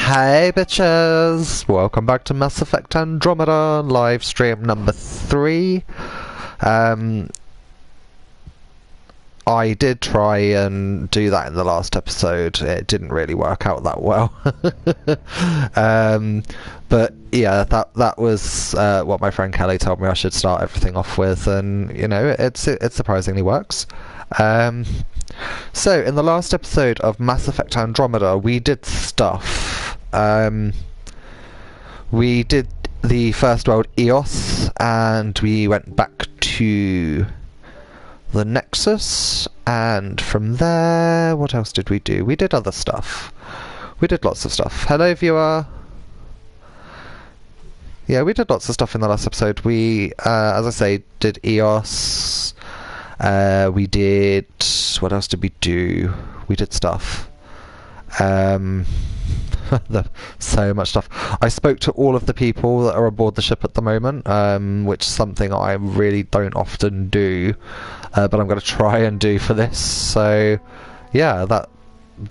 Hey bitches! Welcome back to Mass Effect Andromeda live stream number 3. I did try and do that in the last episode. It didn't really work out that well. But yeah, that was what my friend Kelly told me I should start everything off with, and you know, it surprisingly works. So in the last episode of Mass Effect Andromeda, we did stuff. We did the first world EOS, and we went back to the Nexus, and from there, what else did we do? We did other stuff. We did lots of stuff. Hello, viewer. Yeah, we did lots of stuff in the last episode. We, as I say, did EOS. We did... What else did we do? We did stuff. So much stuff. I spoke to all of the people that are aboard the ship at the moment, which is something I really don't often do, but I'm going to try and do for this. So, yeah, that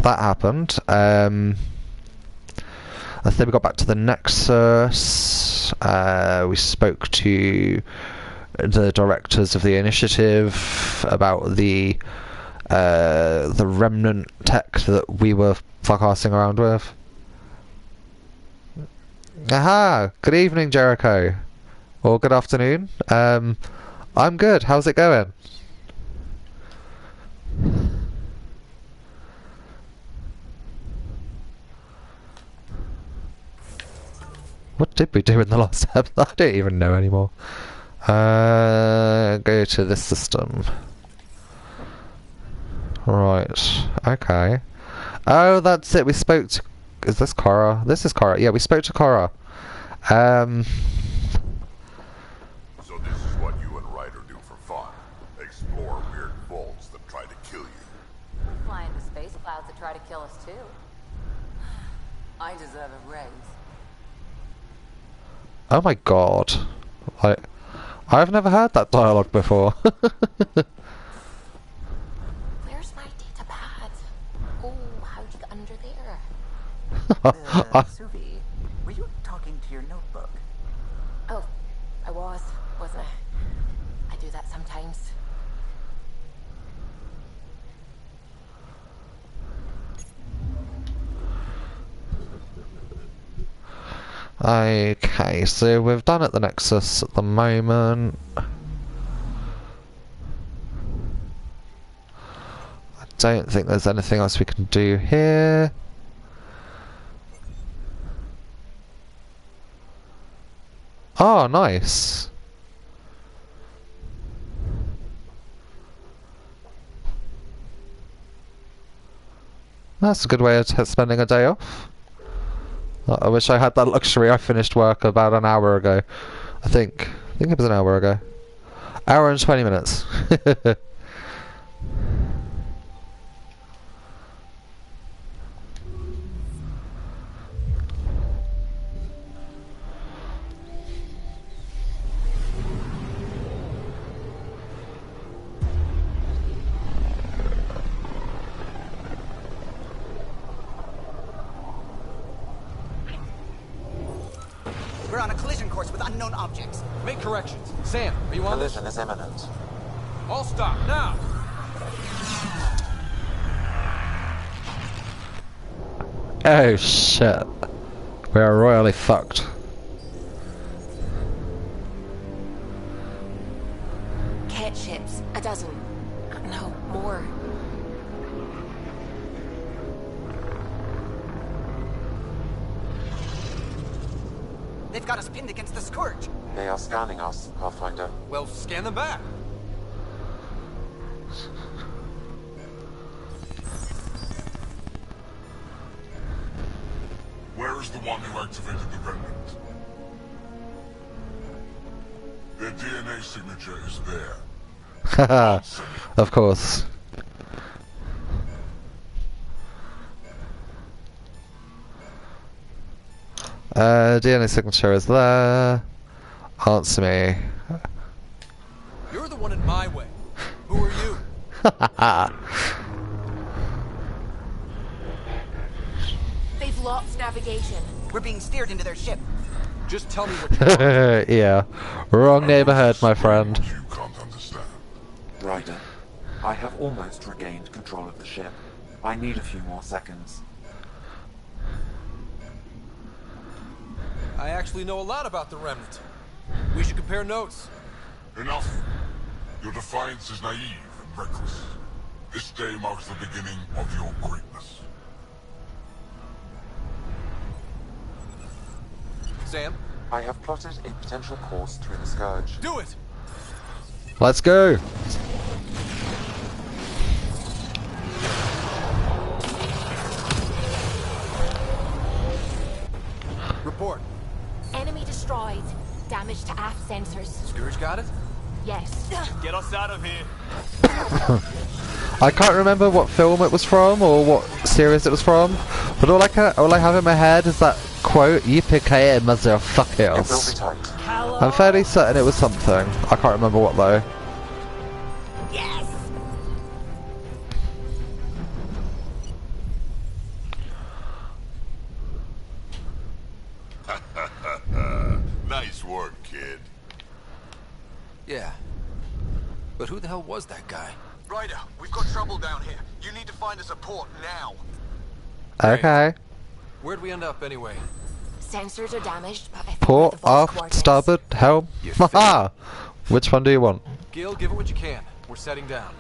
happened. I think we got back to the Nexus. We spoke to the directors of the initiative about the remnant tech that we were fuck-assing around with. Aha! Good evening, Jericho. Or good afternoon. I'm good. How's it going? What did we do in the last episode? I don't even know anymore. Go to this system. Right. Okay. Oh, that's it. We spoke to... Is this Cora? This is Cora. Yeah, we spoke to Cora. So this is what you and Ryder do for fun? Explore weird vaults that try to kill you? We fly into space clouds that try to kill us too. I deserve a raise. Oh my god. I've never heard that dialogue before. Where's my data pad? Oh, how'd you get under there? Suvi, were you talking to your notebook? Oh, I wasn't I? I do that sometimes. Okay, so we've done at the Nexus at the moment. I don't think there's anything else we can do here. Oh, nice. That's a good way of spending a day off. I wish I had that luxury. I finished work about an hour ago. I think it was an hour ago. Hour and 20 minutes. We're on a collision course with unknown objects. Make corrections. Sam, are you on this? Collision is imminent. All stop, now! Oh shit. We are royally fucked. Cat ships, a dozen. No, more. They've got us pinned against the Scourge. They are scanning us, Pathfinder. Well, scan them back. Where is the one who activated the remnant? Their DNA signature is there. Haha, of course. DNA signature is there. Answer me. You're the one in my way. Who are you? They've locked What's navigation? We're being steered into their ship. Just tell me what you want. Yeah. Wrong neighborhood, my friend. You can't understand. Ryder, I have almost regained control of the ship. I need a few more seconds. I actually know a lot about the Remnant. We should compare notes. Enough. Your defiance is naive and reckless. This day marks the beginning of your greatness. Sam, I have plotted a potential course through the Scourge. do it! Let's go. Report. Enemy destroyed. Damage to aft sensors. Scourge got it? Yes. Get us out of here. I can't remember what film it was from or what series it was from, but all I have in my head is that quote, "Yippee-ki-yay, It will be motherfuckers." tight. I'm fairly certain it was something. I can't remember what though. Yes. Nice work, kid. Yeah. But who the hell was that guy? Ryder, we've got trouble down here. You need to find us a port now. Okay. Where'd we end up anyway? Sensors are damaged, but I think Port, the vault aft, coordinates. starboard, helm. You Haha! Which one do you want? Gil, give it what you can. We're setting down.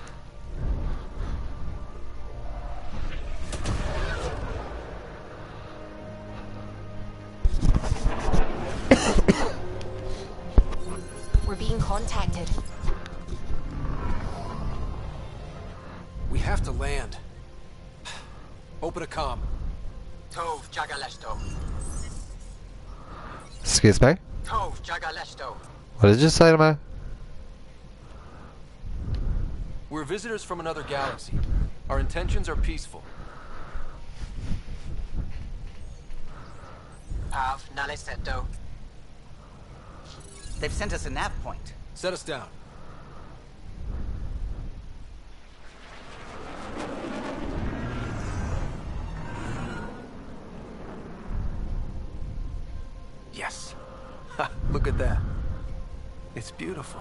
We're being contacted. We have to land. Open a comm. Tov Jagaleshto. Excuse me? Tov Jagaleshto. What did you say to me? We're visitors from another galaxy. Our intentions are peaceful. Av Naleseto. They've sent us a nav point. Set us down. Yes. Ha, look at that. It's beautiful.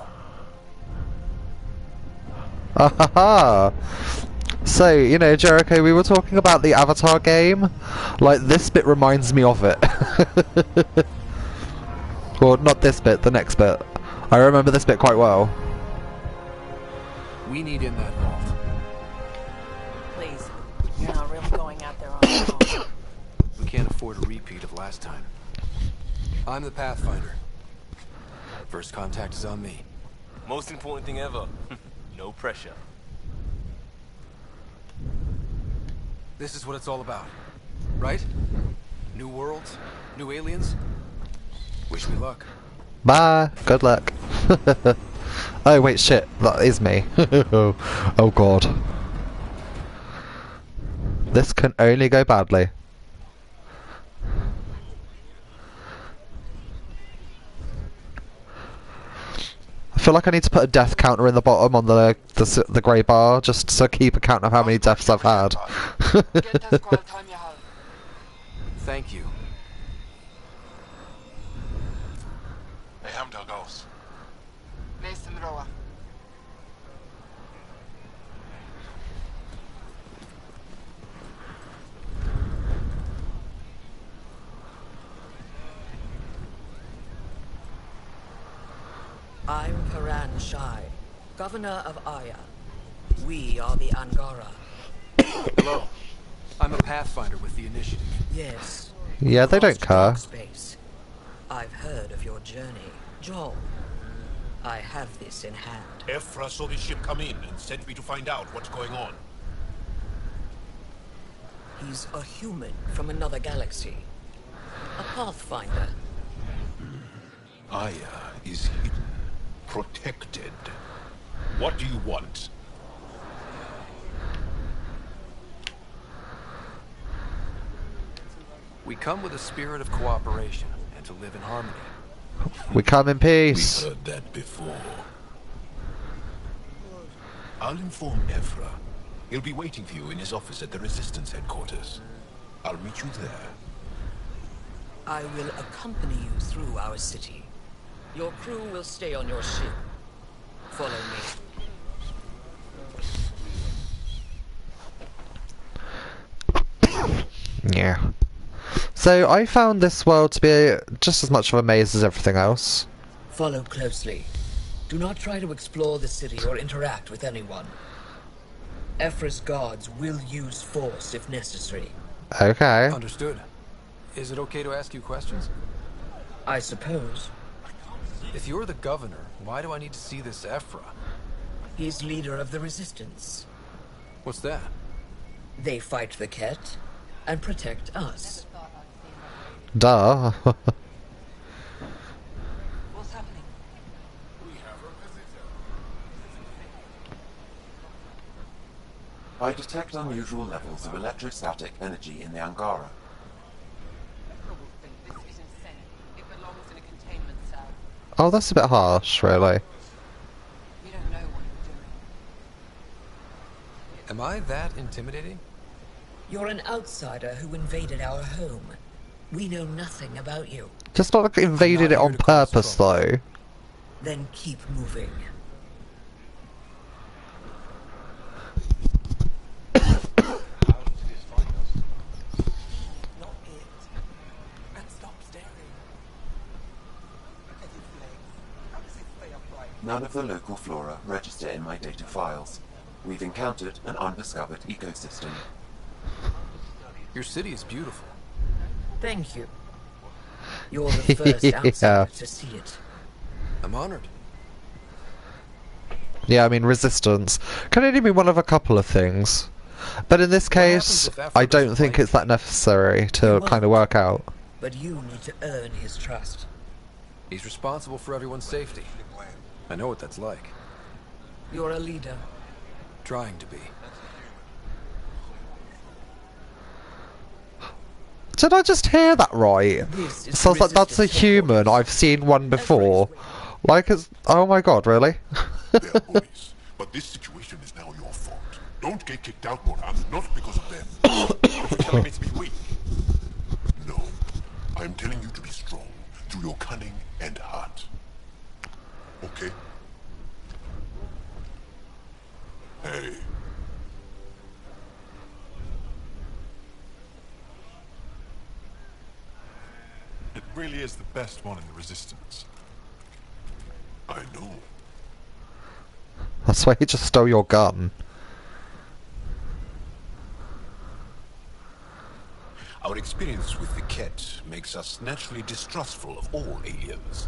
Ahaha! So, you know, Jericho, we were talking about the Avatar game. Like, this bit reminds me of it. Well, not this bit, the next bit. I remember this bit quite well. We need in that vault. Please, you're not really going out there on your own. We can't afford a repeat of last time. I'm the Pathfinder. First contact is on me. Most important thing ever. No pressure. This is what it's all about, right? New worlds, new aliens. Wish me luck. Bye. Good luck. Oh, wait, shit. That is me. Oh, God. This can only go badly. I feel like I need to put a death counter in the bottom on the grey bar, just to keep a count of how many deaths I've had. Thank you. Hamdal goes. I'm Paran Shai, Governor of Aya. We are the Angara. Hello. I'm a Pathfinder with the Initiative. Yes. Yeah, they don't Lost care. dark space. I've heard of your journey, Joel. I have this in hand. Ephra saw the ship come in and sent me to find out what's going on. He's a human from another galaxy. A Pathfinder. Aya is hidden, protected. What do you want? We come with a spirit of cooperation and to live in harmony. We come in peace. We've heard that before. I'll inform Ephra. He'll be waiting for you in his office at the Resistance headquarters. I'll meet you there. I will accompany you through our city. Your crew will stay on your ship. Follow me. Yeah. So I found this world to be just as much of a maze as everything else. Follow closely. Do not try to explore the city or interact with anyone. Ephra's guards will use force if necessary. Okay. Understood. Is it okay to ask you questions? I suppose. If you're the governor, why do I need to see this Ephra? He's leader of the resistance. What's that? They fight the Ket and protect us. Duh. What's happening? I detect unusual levels of electrostatic energy in the Angara. This is insane. It belongs in a containment cell. Oh, that's a bit harsh, really. You don't know what you're doing. Am I that intimidating? You're an outsider who invaded our home. We know nothing about you. Just not like invaded it on purpose, though. Then keep moving. None of the local flora register in my data files. We've encountered an undiscovered ecosystem. Your city is beautiful. Thank you. You're the first outsider to see it. I'm honored. Yeah, I mean, resistance can only be one of a couple of things. But in this case, I don't think it's that necessary to kind of work out. But you need to earn his trust. He's responsible for everyone's safety. I know what that's like. You're a leader. Trying to be. Did I just hear that right? Sounds like that's a human. I've seen one before. Like it's... Oh my god, really? They're bullies, but this situation is now your fault. Don't get kicked out, Moran, not because of them. You're telling me to be weak. No, I'm telling you to be strong through your cunning and heart. Okay? Hey. It really is the best one in the Resistance. I know. That's why he just stole your gun. Our experience with the Ket makes us naturally distrustful of all aliens.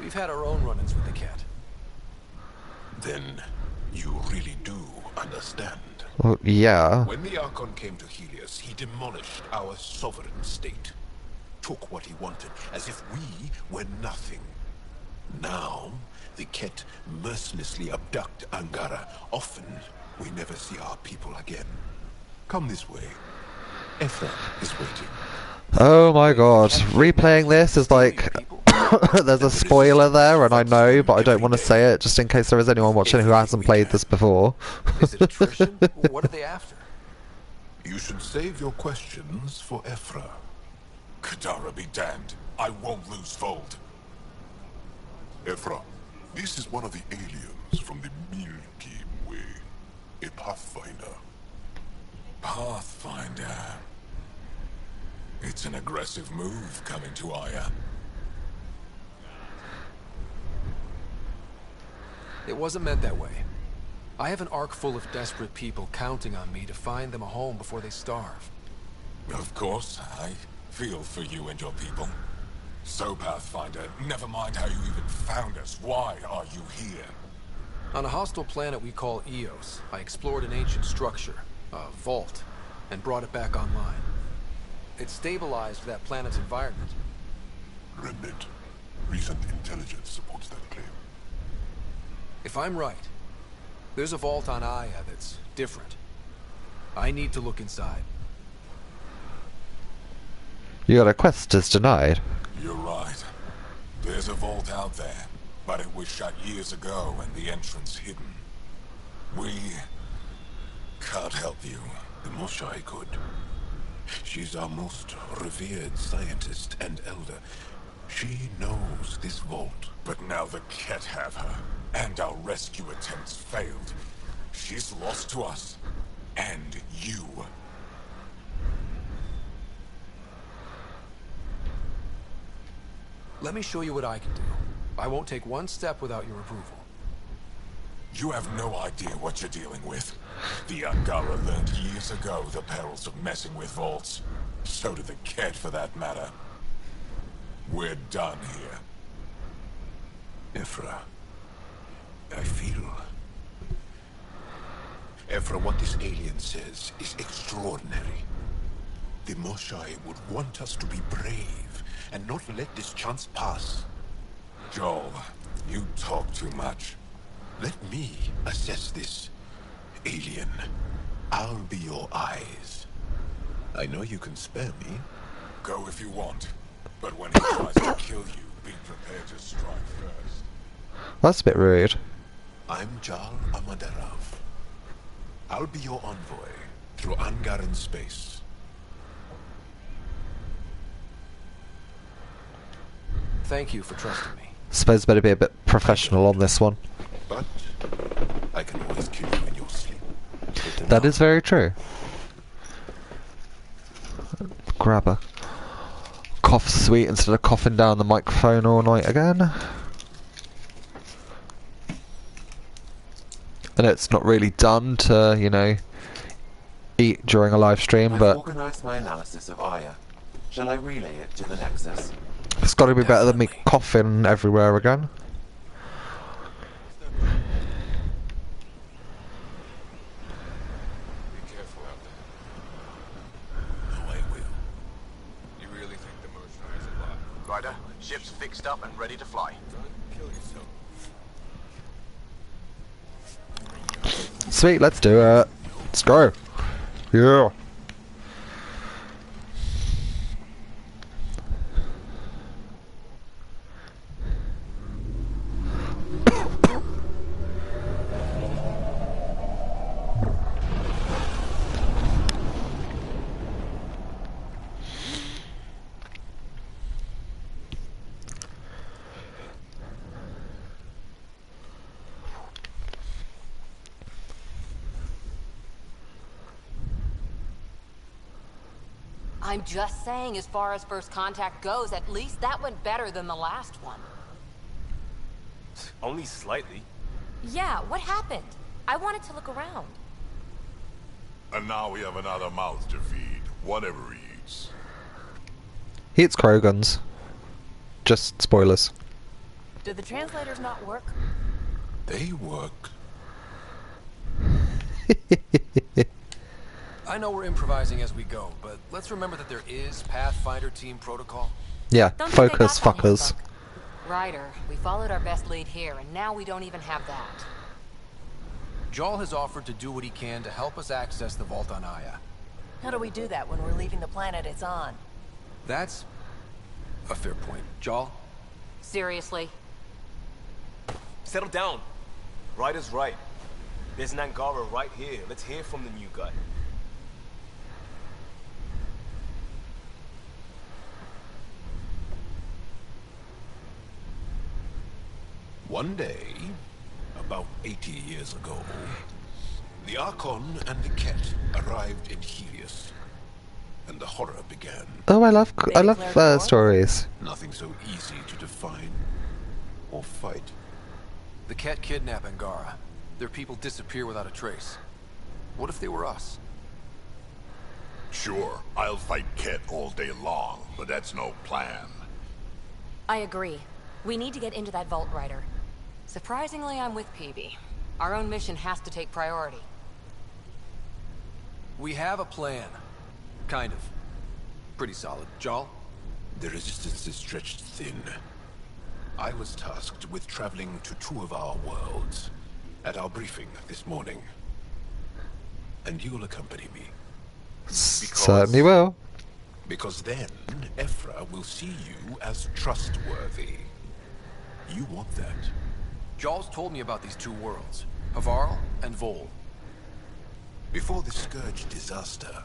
We've had our own run-ins with the Ket. Then you really do understand. Well, yeah. When the Archon came to Helios, he demolished our sovereign state. Took what he wanted, as if we were nothing. Now, the Ket mercilessly abduct Angara. Often, we never see our people again. Come this way. Ephra is waiting. Oh my god. Replaying this is like... There's a spoiler there, and I know, but I don't want to say it, just in case there is anyone watching who hasn't played this before. Is it attrition? What are they after? You should save your questions for Ephra. Kadara be damned. I won't lose Fold. Ephra, this is one of the aliens from the Milky Way. A Pathfinder. Pathfinder. It's an aggressive move coming to Aya. It wasn't meant that way. I have an ark full of desperate people counting on me to find them a home before they starve. Of course, I feel for you and your people. So, Pathfinder, never mind how you even found us. Why are you here? On a hostile planet we call Eos, I explored an ancient structure, a vault, and brought it back online. It stabilized that planet's environment. Remnant. Recent intelligence supports that claim. If I'm right, there's a vault on Aya that's different. I need to look inside. Your request is denied. You're right. There's a vault out there, but it was shut years ago and the entrance hidden. We can't help you. The Moshai could. She's our most revered scientist and elder. She knows this vault. But now the Ket have her, and our rescue attempts failed. She's lost to us. And you. Let me show you what I can do. I won't take one step without your approval. You have no idea what you're dealing with. The Angara learned years ago the perils of messing with vaults. So did the Ket, for that matter. We're done here. Ephra, I feel... Ephra, what this alien says is extraordinary. The Moshai would want us to be brave and not let this chance pass. Joel, you talk too much. Let me assess this, alien. I'll be your eyes. I know you can spare me. Go if you want. But when he tries to kill you, be prepared to strike first. That's a bit rude. I'm Jal Amaderav. I'll be your envoy through Angaran space. Thank you for trusting me. Suppose better be a bit professional on this one. But I can always kill you in your sleep. That is very true. Grab a cough sweet instead of coughing down the microphone all night again. I know it's not really done to, you know, eat during a live stream, I've but organized my analysis of Aya. Shall I relay it to the Nexus? it's got to be better than me coughing everywhere again. Be careful out there. No, I will. You really think the Moshai is alive? Ryder, ship's fixed up and ready to fly. Don't kill yourself. Sweet, let's do it. Let's go. Yeah. I'm just saying, as far as first contact goes, at least that went better than the last one. Only slightly. Yeah, what happened? I wanted to look around. And now we have another mouth to feed, whatever he eats. He eats Krogans. Just spoilers. Did the translators not work? They work. I know we're improvising as we go, but let's remember that there is Pathfinder team protocol. Yeah, Don't think they focus got that fuckers. handbook. Ryder, we followed our best lead here, and now we don't even have that. Jal has offered to do what he can to help us access the vault on Aya. How do we do that when we're leaving the planet it's on? That's a fair point. Jal? Seriously? Settle down. Ryder's right. There's an Angara right here. Let's hear from the new guy. One day, about 80 years ago, the Archon and the Ket arrived in Helios, and the horror began. Oh, I love stories. Nothing so easy to define or fight. The Ket kidnap Angara. Their people disappear without a trace. What if they were us? Sure, I'll fight Ket all day long, but that's no plan. I agree. We need to get into that vault, Ryder. Surprisingly, I'm with PB. Our own mission has to take priority. We have a plan. Kind of. Pretty solid. Jal? The resistance is stretched thin. I was tasked with traveling to two of our worlds at our briefing this morning. And you'll accompany me. Certainly will. Because then, Ephra will see you as trustworthy. You want that. Jal's told me about these two worlds, Havarl and Vol. Before the Scourge disaster,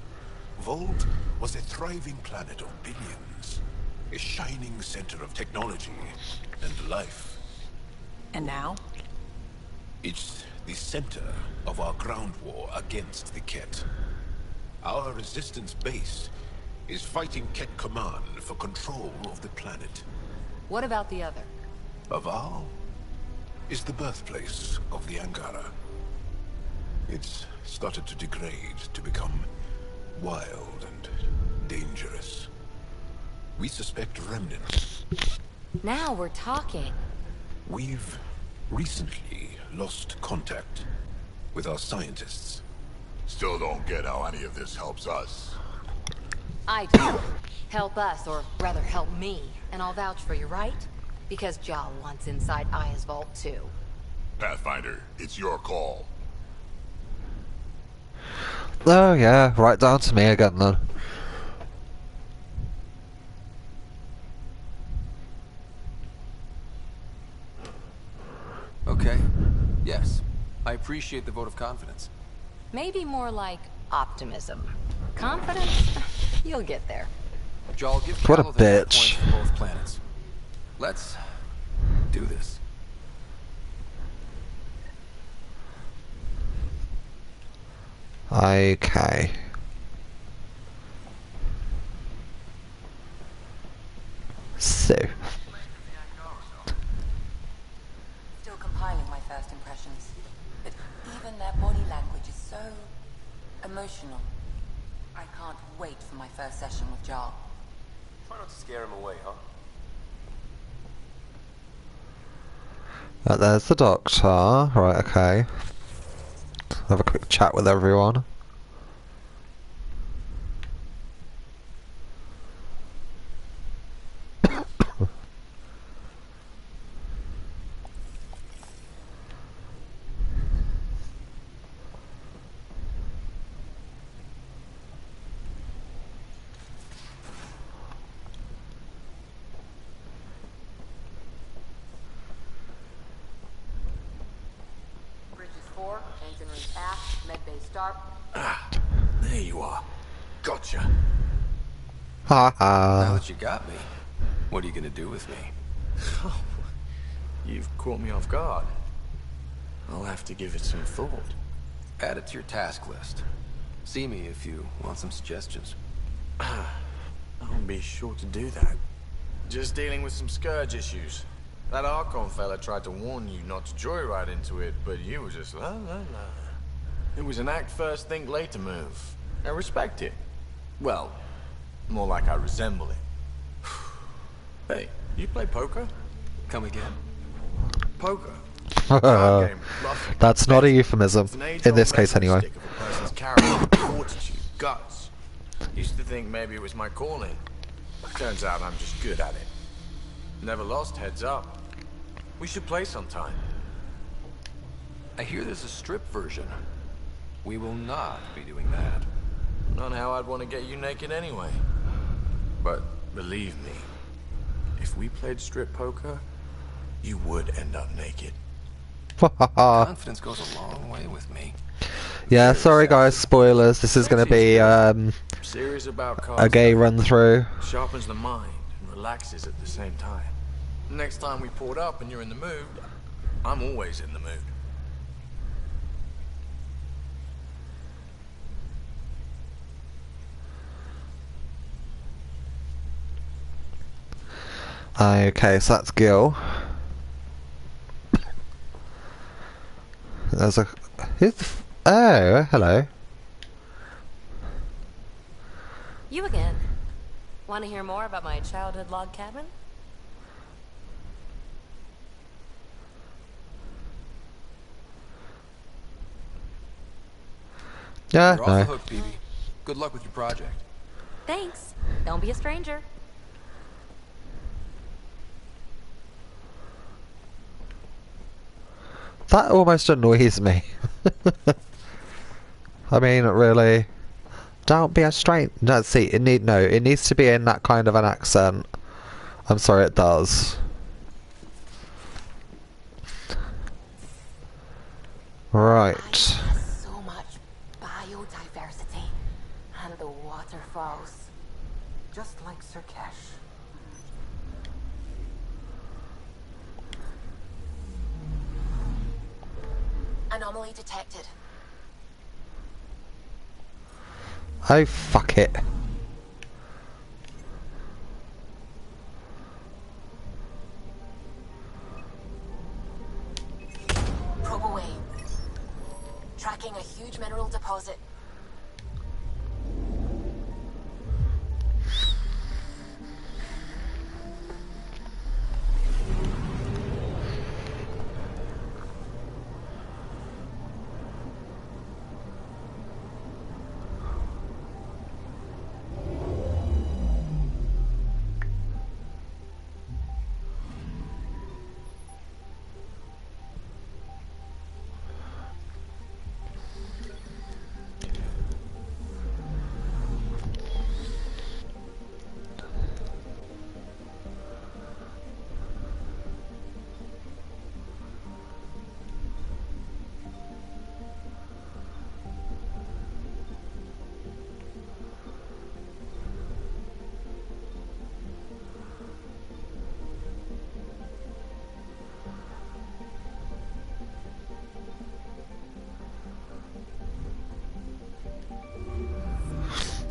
Vault was a thriving planet of billions. A shining center of technology and life. And now? It's the center of our ground war against the Ket. Our resistance base is fighting Ket Command for control of the planet. What about the other? Aval is the birthplace of the Angara. It's started to degrade, to become wild and dangerous. We suspect remnants. Now we're talking. We've recently lost contact with our scientists. Still don't get how any of this helps us. I do. Help us, or rather help me, and I'll vouch for you, right? Because Jaw wants inside Aya's vault too. Pathfinder, it's your call. Oh yeah, right down to me again then. Okay. Yes. I appreciate the vote of confidence. Maybe more like optimism. Confidence? You'll get there. Jaw, give What a Cal the data bitch. points for both planets. Let's do this. Okay. So, Still compiling my first impressions. But even their body language is so emotional. I can't wait for my first session with Jar. Try not to scare him away, huh? there's the doctor. Right, okay. Have a quick chat with everyone. Bridges 4, engine rooms aft, med bay start. There you are. Gotcha. Ha Now ha. that you got me, what are you gonna do with me? You've caught me off guard. I'll have to give it some thought. Add it to your task list. See me if you want some suggestions. I'll be sure to do that. Just dealing with some Scourge issues. That Archon fella tried to warn you not to joyride into it, but you were just la la la. It was an act first, think later move. I respect it. Well, more like I resemble it. Hey, you play poker? Come again? Poker? Card game, bluffing. That's not a euphemism, It's an in age-old this case measuring anyway. stick of a person's character, fortitude, guts. Used to think maybe it was my calling. Turns out I'm just good at it. Never lost heads up. We should play sometime. I hear there's a strip version. We will not be doing that. Not how I'd want to get you naked anyway. But believe me, if we played strip poker, you would end up naked. Confidence goes a long way with me. Yeah, sorry guys, spoilers. This is going to be Serious about a cards. gay run through. Sharpens the mind and relaxes at the same time. Next time we port up and you're in the mood, I'm always in the mood. Okay, so that's Gil. There's a... Who's the oh, hello. You again. Want to hear more about my childhood log cabin? Yeah, You're off the no. hook, BB. Good luck with your project. Thanks. Don't be a stranger. That almost annoys me. I mean, really. Don't be a stranger. No, see, it needs to be in that kind of an accent. I'm sorry, it does. I Right. have so much And the waterfalls. Just like Sirkesh. Anomaly detected. Oh, fuck it. Probe away. Tracking a huge mineral deposit.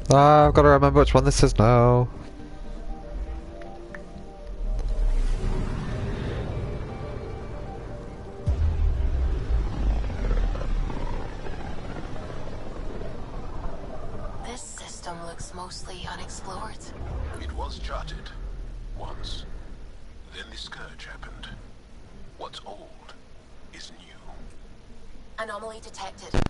Ah, I've got to remember which one this is now. This system looks mostly unexplored. It was charted. Once. Then the scourge happened. What's old is new. Anomaly detected.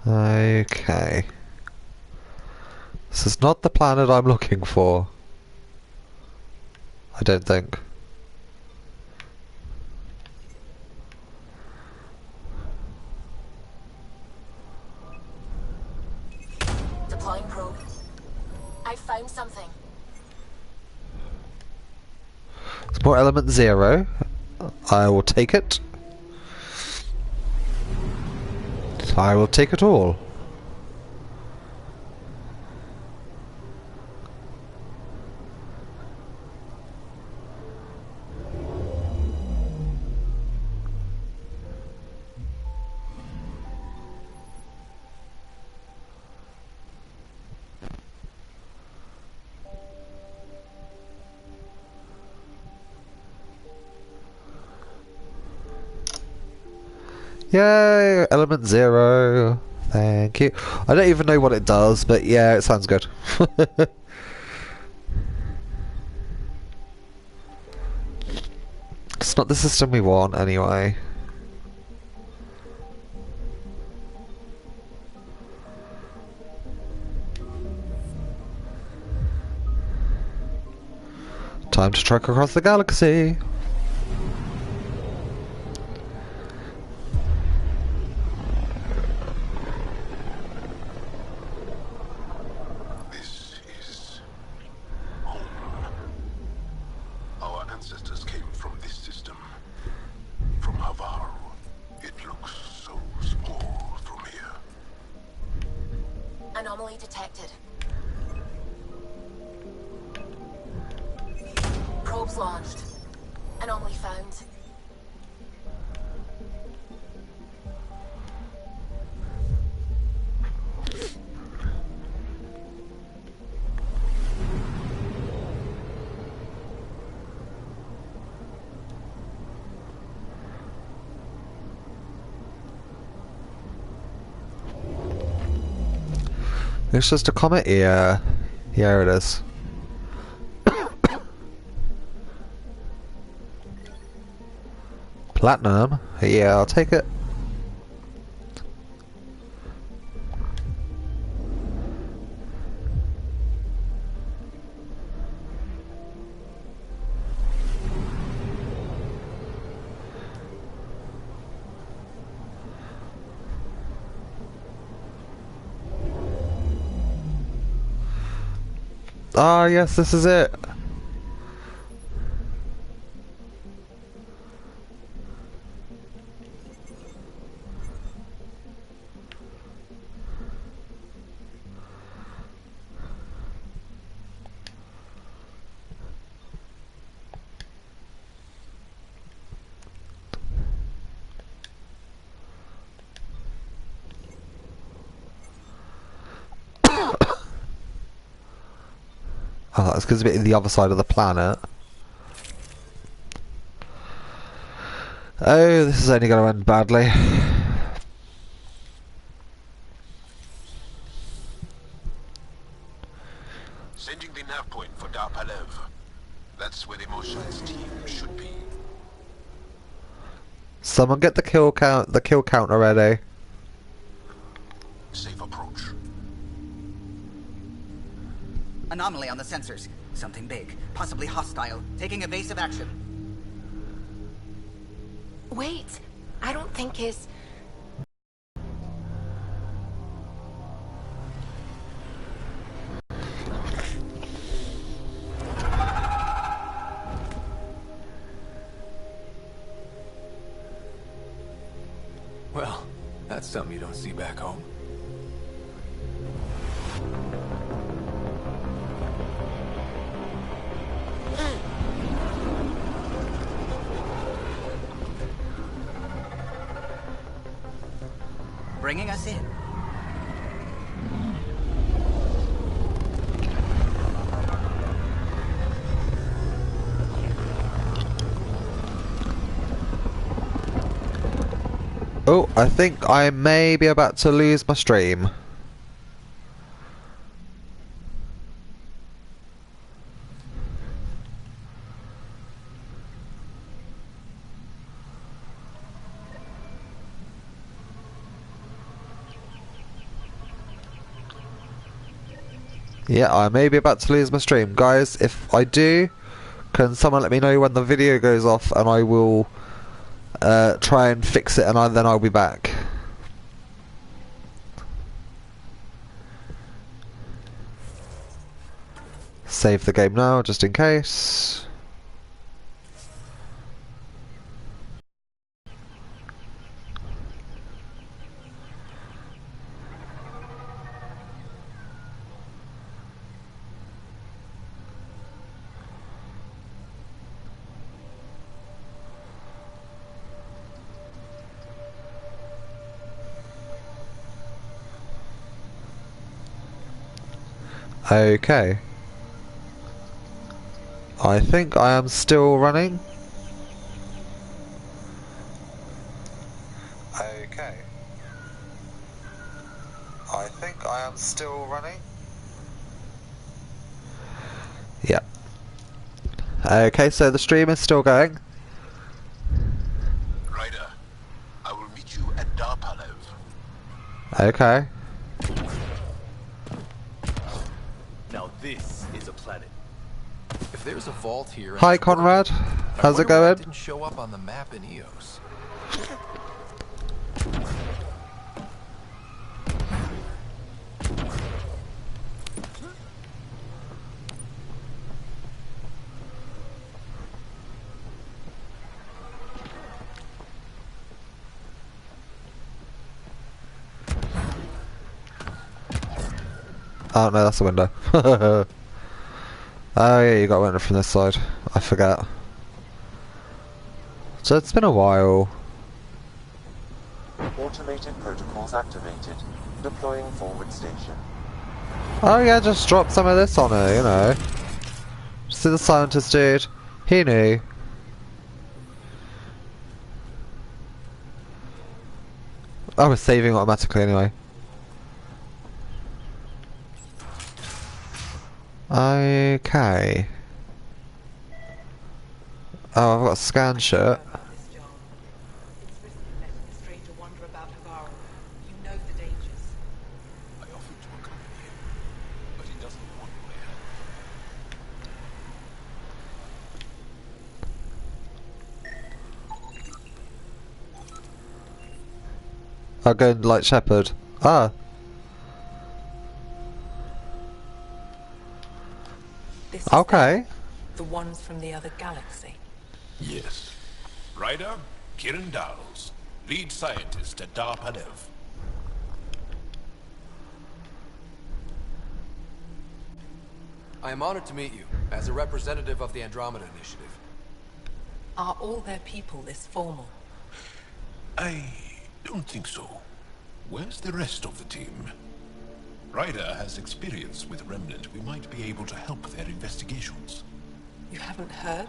Okay. This is not the planet I'm looking for. I don't think. Deploying probe. I found something. It's more element 0. I will take it. I will take it all. Yay! Element 0. Thank you. I don't even know what it does, but yeah, it sounds good. It's not the system we want, anyway. Time to trek across the galaxy. This is home. Our ancestors came from this system. From Havaru. It looks so small from here. Anomaly detected. Probes launched. Anomaly found. It's just a comet? Yeah. Yeah, it is. Platinum? Yeah, I'll take it. Ah, yes, this is it. Oh, that's because it's the other side of the planet. Oh, this is only going to end badly. Sending the nav point for Darpalev. That's where the Mosha's team should be. Someone get the kill counter ready. Safe approach. Anomaly on the sensors. Something big, possibly hostile, taking evasive action. Wait, I don't think his... Well, that's something you don't see back home. Bringing us in. Oh, I think I may be about to lose my stream. Yeah, I may be about to lose my stream. Guys, if I do, can someone let me know when the video goes off and I will try and fix it, and then I'll be back. Save the game now, just in case. Okay. I think I am still running. Okay. I think I am still running. Yeah. Okay, so the stream is still going. Ryder, I will meet you at Darpalev. Okay. Now this is a planet. If there's a vault here... Hi, Conrad. How's it going? It didn't show up on the map in EOS. Oh no, that's a window. Oh yeah, you got a window from this side. I forgot. So it's been a while. Automated protocols activated. Deploying forward station. Oh yeah, just drop some of this on her, you know. See the scientist dude? He knew. I was saving automatically anyway. Okay. Oh, I've got a scan shirt. I'll go and light Shepherd. Ah. This is Okay. the ones from the other galaxy. Yes. Ryder, Kiran Dowles, lead scientist at Darpalev. I am honored to meet you, as a representative of the Andromeda Initiative. Are all their people this formal? I don't think so. Where's the rest of the team? Ryder has experience with Remnant. We might be able to help their investigations. You haven't heard?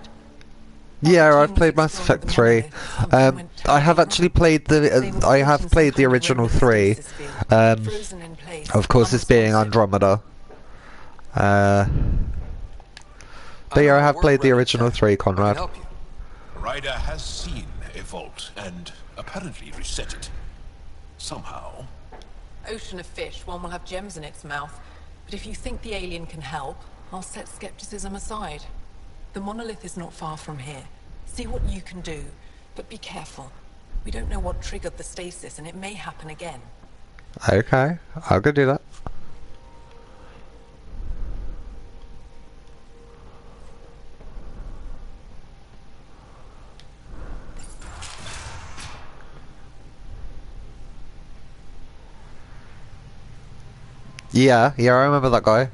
Yeah, I've played Mass Effect 3. I have actually played the original 3. Of course, this being Andromeda. But yeah, I have played the original 3, Conrad. Ryder has seen a vault and apparently reset it. Somehow. Ocean of fish, one will have gems in its mouth. But if you think the alien can help, I'll set skepticism aside. The monolith is not far from here. See what you can do, but be careful. We don't know what triggered the stasis, and it may happen again. Okay, I'll go do that. Yeah, I remember that guy.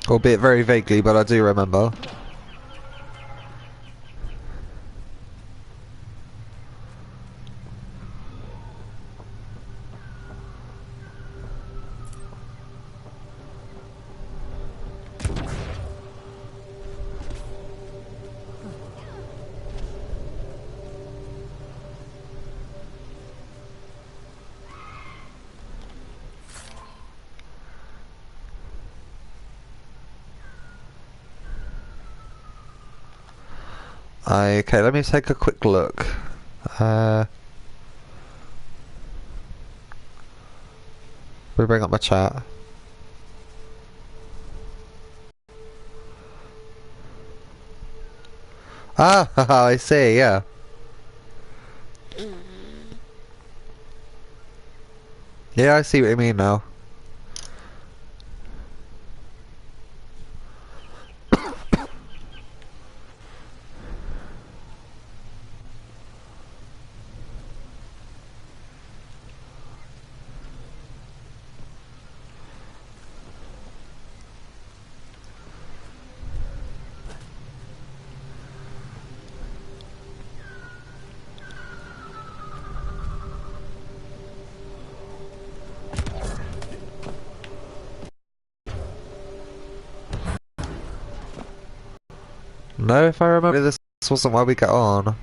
Albeit very vaguely, but I do remember. Okay, let me take a quick look. We bring up my chat. Ah, I see, yeah. Yeah, I see what you mean now. No, if I remember, this wasn't where we get on.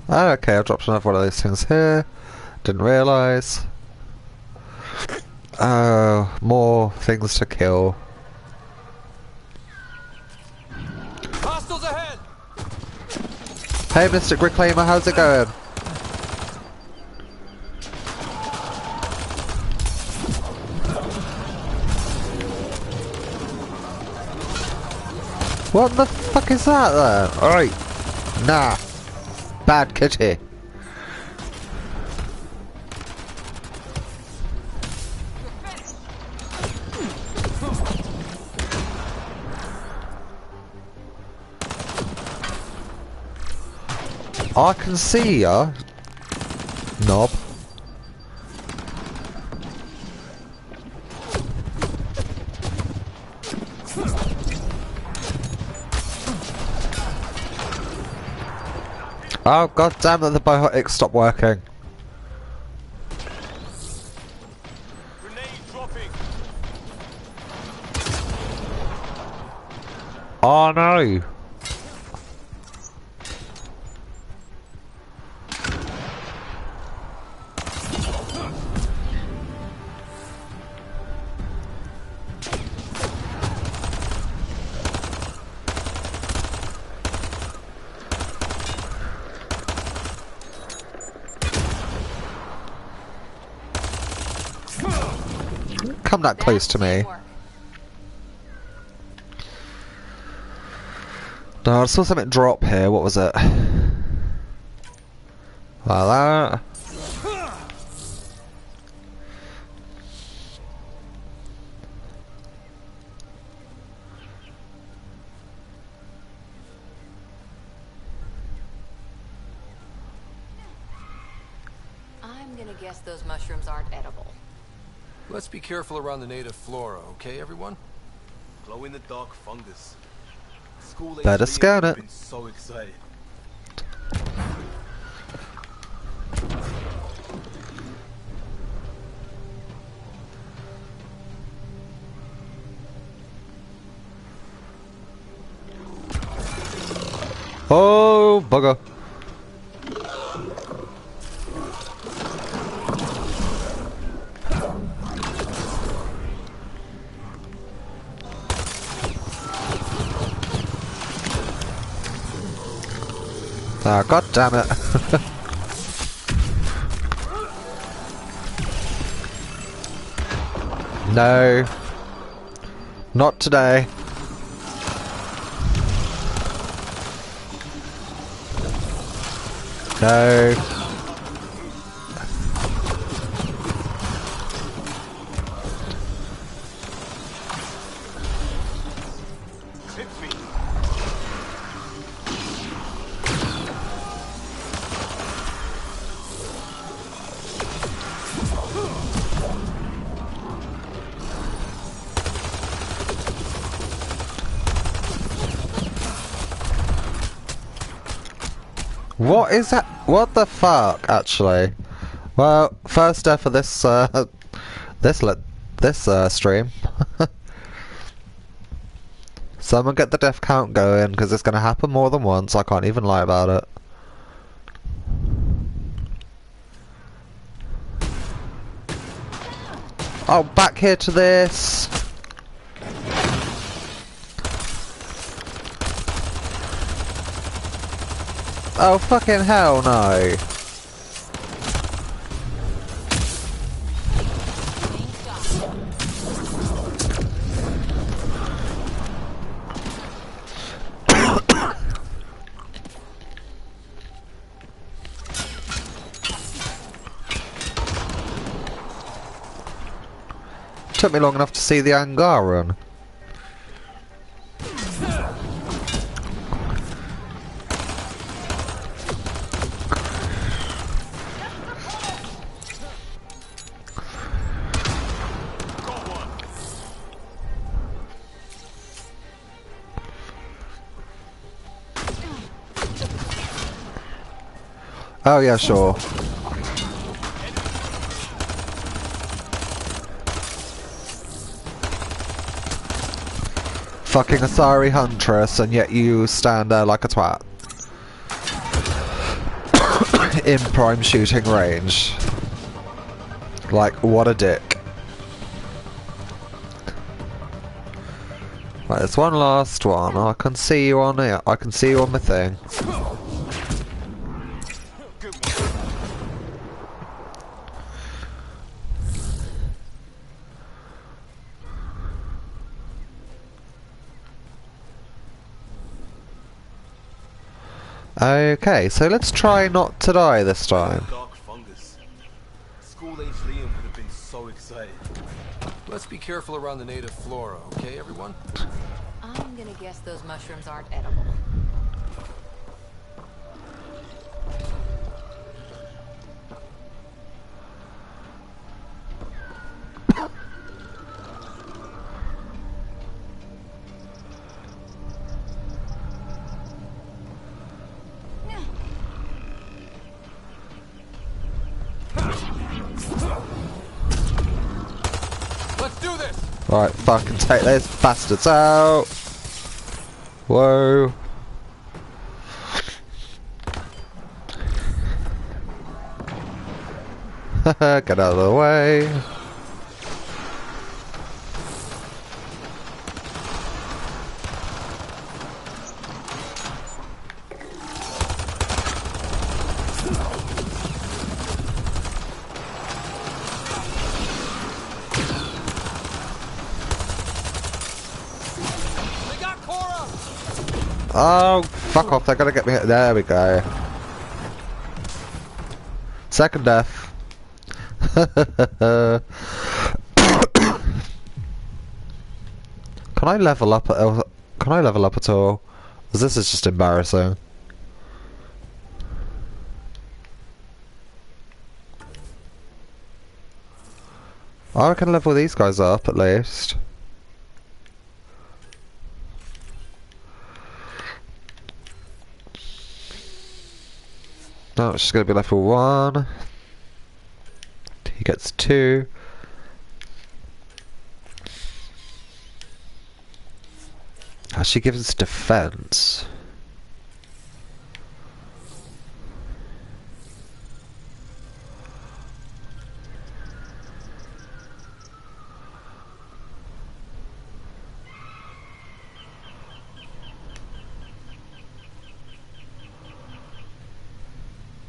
Oh, okay, I dropped another one of those things here. Didn't realise. Oh, more things to kill. Hostiles ahead! Hey, Mr. Reclaimer, how's it going? What the fuck is that then? Alright. Nah. Bad kitty. I can see ya. Knob. Oh god damn it, the biotics stopped working. Grenade dropping. Oh no. Come that close to me. No, I saw something drop here. What was it? Like that. I'm gonna guess those mushrooms aren't edible. Let's be careful around the native flora, okay, everyone? Glow-in-the-dark fungus. School-age Better Liam scan would have it. been so excited. Oh, bugger. Ah, god damn it. No. Not today. No. What is that? What the fuck, actually? Well, first death of this, stream. Someone get the death count going, because it's going to happen more than once. I can't even lie about it. Oh, back here to this. Oh, fucking hell no. Took me long enough to see the Angaran. Oh yeah, sure. Fucking Asari Huntress, and yet you stand there like a twat. In prime shooting range. Like, what a dick. Right, there's one last one. I can see you on it. I can see you on the thing. Okay, so let's try not to die this time. Dark fungus. School-age Liam would have been so excited. Let's be careful around the native flora, okay, everyone? I'm gonna guess those mushrooms aren't edible. Let's do this! Right, fucking take those bastards out. Whoa. Get out of the way. Oh, fuck off, they're gonna get me. There we go. Second death. Can I level up at all? 'Cause this is just embarrassing. I can level these guys up at least. No, it's just going to be level 1. He gets 2. Actually gives us defense.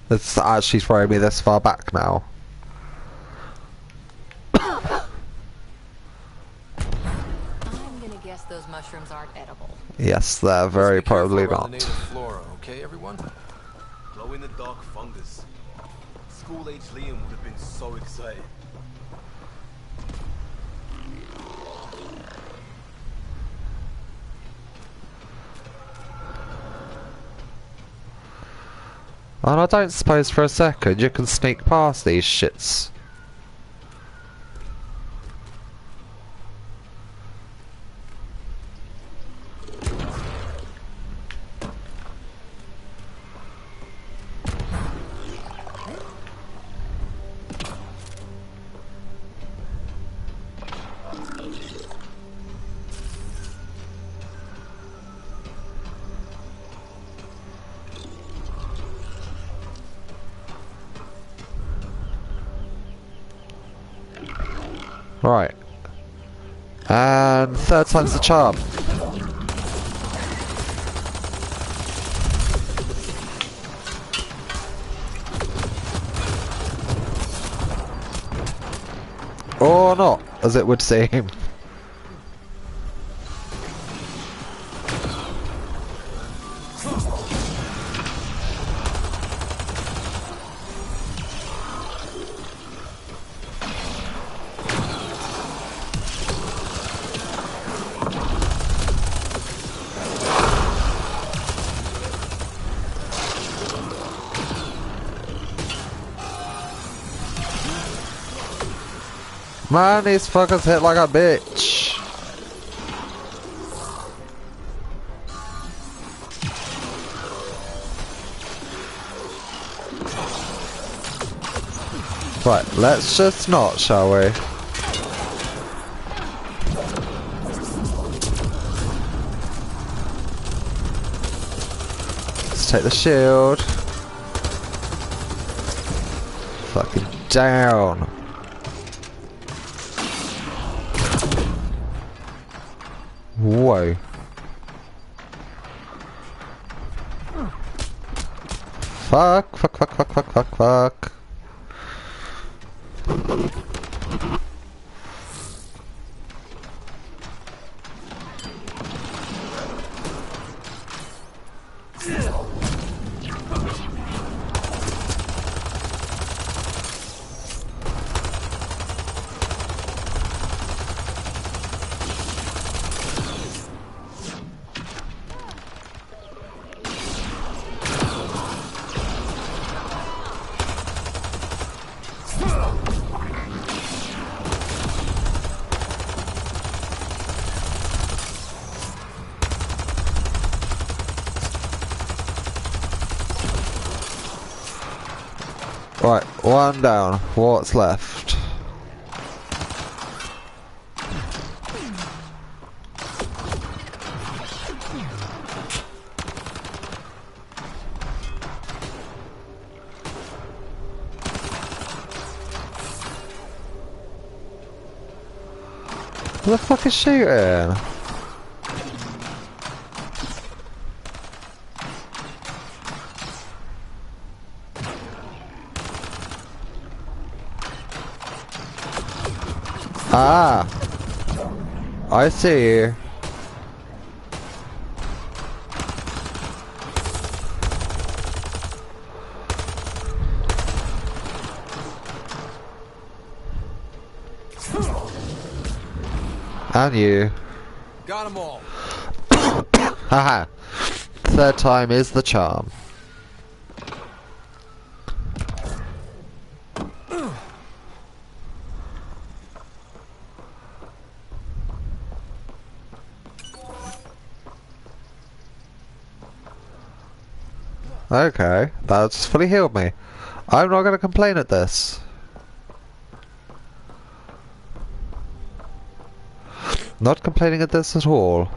It's actually throwing me this far back now. I'm gonna guess those mushrooms aren't edible. Yes, they're very probably The not. native flora, okay, everyone? Glow in the dark fungus. School-age Liam would have been so excited. And I don't suppose for a second you can sneak past these shits. Right. And third time's the charm. Or not, as it would seem. Man, these fuckers hit like a bitch. Right, let's just not, shall we? Let's take the shield. Fucking down. Whoa. Fuck, fuck, fuck, fuck, fuck, fuck, fuck. Right, one down. What's left? Who the fuck is shooting? Ah, I see you. And you. Got them all. Haha. Third time is the charm. Okay, that's fully healed me. I'm not going to complain at this. Not complaining at this at all.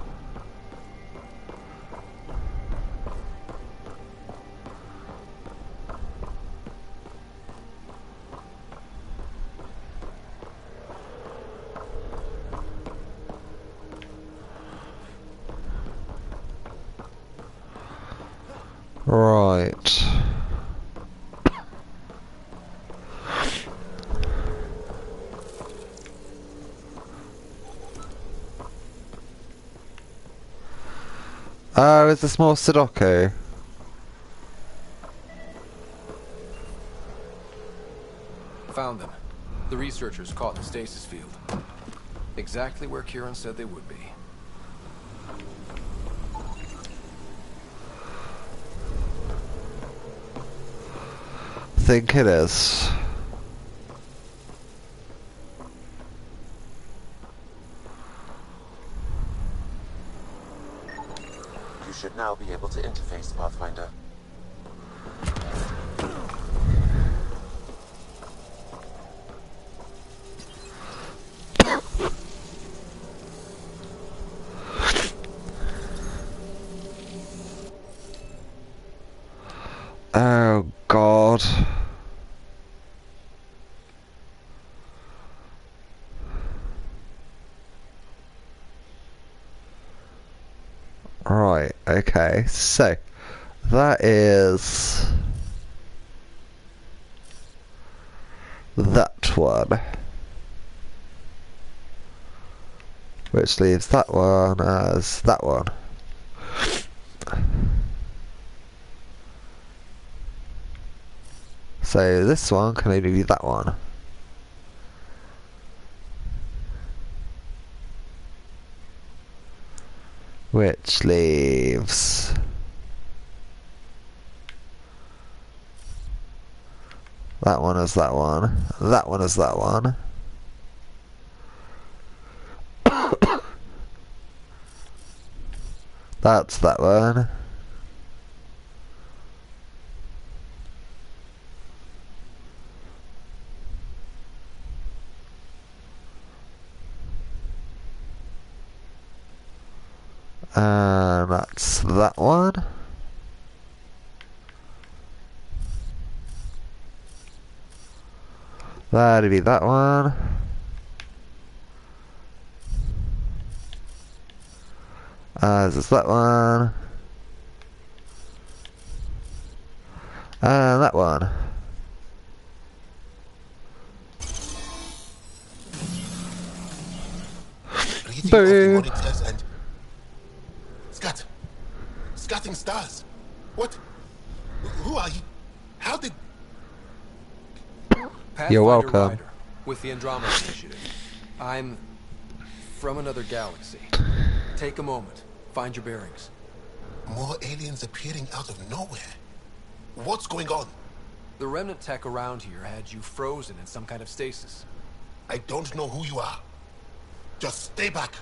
Right. Oh, is this more Sudoku? Found them. The researchers caught in the stasis field. Exactly where Kieran said they would be. Think it is. You should now be able to interface, Pathfinder. Oh, God. Right, okay, so that is that one, which leaves that one as that one. So this one can only be that one. Which leaves that one as that one, that one as that one. That's that one. And that's that one. That'd be that one. This is that one. And that one. Boo! Monitors and scatting stars. What? Who are you? How did? You're welcome. Rider, with the Andromeda Initiative. I'm from another galaxy. Take a moment. Find your bearings. More aliens appearing out of nowhere. What's going on? The remnant tech around here had you frozen in some kind of stasis. I don't know who you are. Just stay back.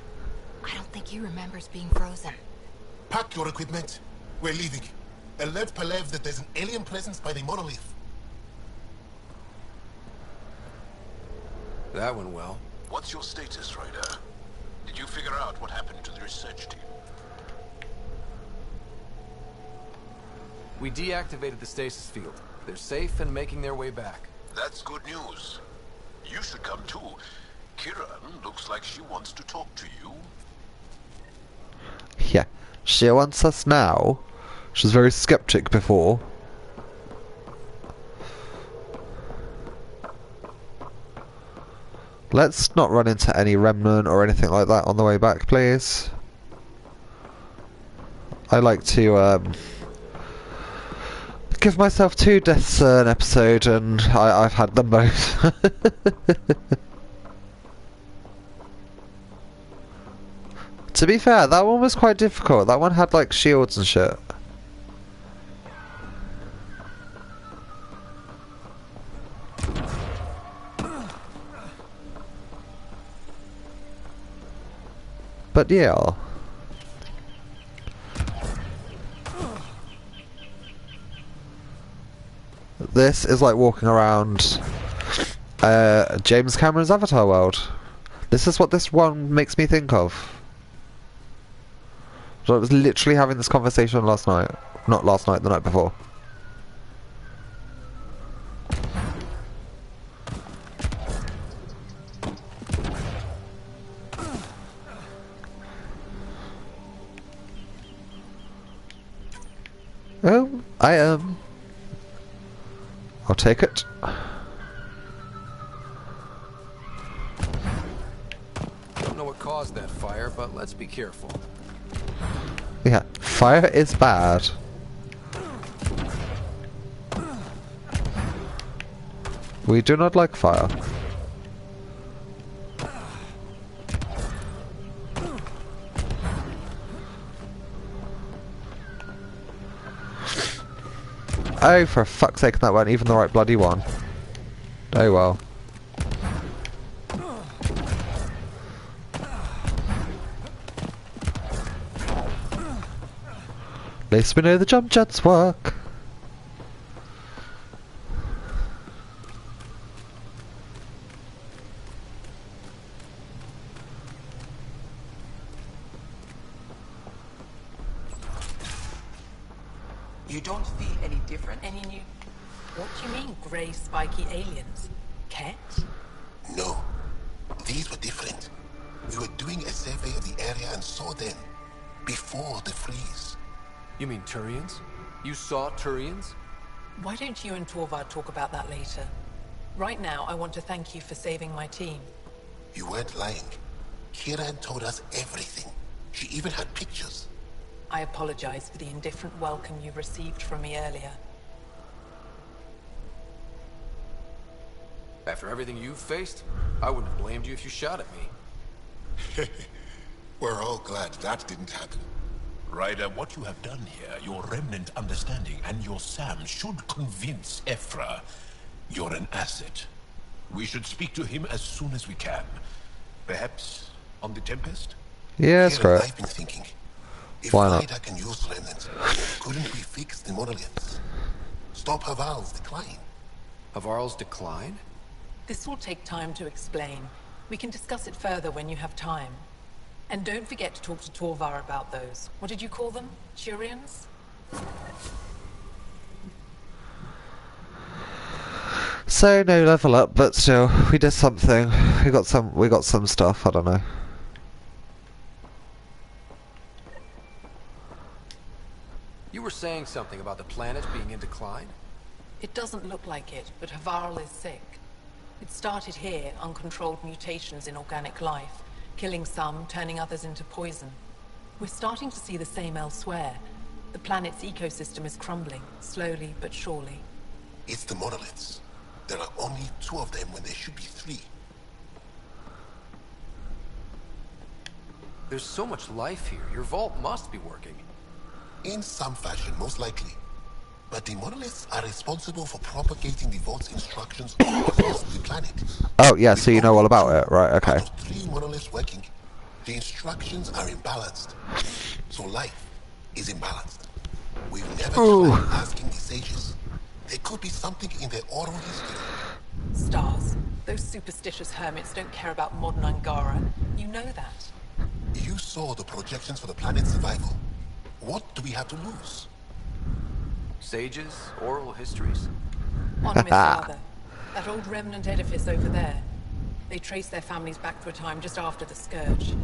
I don't think he remembers being frozen. Pack your equipment. We're leaving. Alert Palev that there's an alien presence by the monolith. That went well. What's your status, Ryder? Did you figure out what happened to the research team? We deactivated the stasis field. They're safe and making their way back. That's good news. You should come too. Kieran looks like she wants to talk to you. Yeah, she wants us now. She was very skeptic before. Let's not run into any remnant or anything like that on the way back, please. I like to give myself 2 deaths an episode, and I've had them both. To be fair, that one was quite difficult. That one had like shields and shit. But yeah. This is like walking around James Cameron's Avatar world. This is what this one makes me think of. So I was literally having this conversation last night. Not last night, the night before. Oh, I am. I'll take it. Don't know what caused that fire, but let's be careful. Yeah, fire is bad. We do not like fire. Oh, for fuck's sake, that wasn't even the right bloody one. Oh well. At least we know the jump jets work. You don't feel any different? Any new... What do you mean, grey, spiky aliens? Ket? No. These were different. We were doing a survey of the area and saw them. Before the freeze. You mean Turians? You saw Turians? Why don't you and Torvald talk about that later? Right now, I want to thank you for saving my team. You weren't lying. Kieran told us everything. She even had pictures. I apologize for the indifferent welcome you received from me earlier. After everything you've faced, I wouldn't have blamed you if you shot at me. We're all glad that didn't happen. Ryder, what you have done here, your remnant understanding and your Sam should convince Ephra you're an asset. We should speak to him as soon as we can. Perhaps on the Tempest? Yeah, that's correct. I've been thinking. If Why not? Ryder can use remnants, couldn't we fix the monoliths? Stop Haval's decline. Havarl's decline? This will take time to explain. We can discuss it further when you have time. And don't forget to talk to Torvar about those. What did you call them? Turians? So no level up, but still, we did something. We got some stuff. I don't know. You were saying something about the planet being in decline? It doesn't look like it, but Havarl is sick. It started here, uncontrolled mutations in organic life, killing some, turning others into poison. We're starting to see the same elsewhere. The planet's ecosystem is crumbling, slowly but surely. It's the monoliths. There are only 2 of them when there should be 3. There's so much life here. Your vault must be working. In some fashion, most likely. But the monoliths are responsible for propagating the vault's instructions across the planet. Oh yeah, so you know all about it, right? Okay. Out of 3 monoliths working, the instructions are imbalanced. So life is imbalanced. We've never tried asking the sages. There could be something in their oral history. Stars. Those superstitious hermits don't care about modern Angara. You know that. You saw the projections for the planet's survival. What do we have to lose? Sages? Oral histories? On Miss Father. That old remnant edifice over there. They trace their families back to a time just after the Scourge.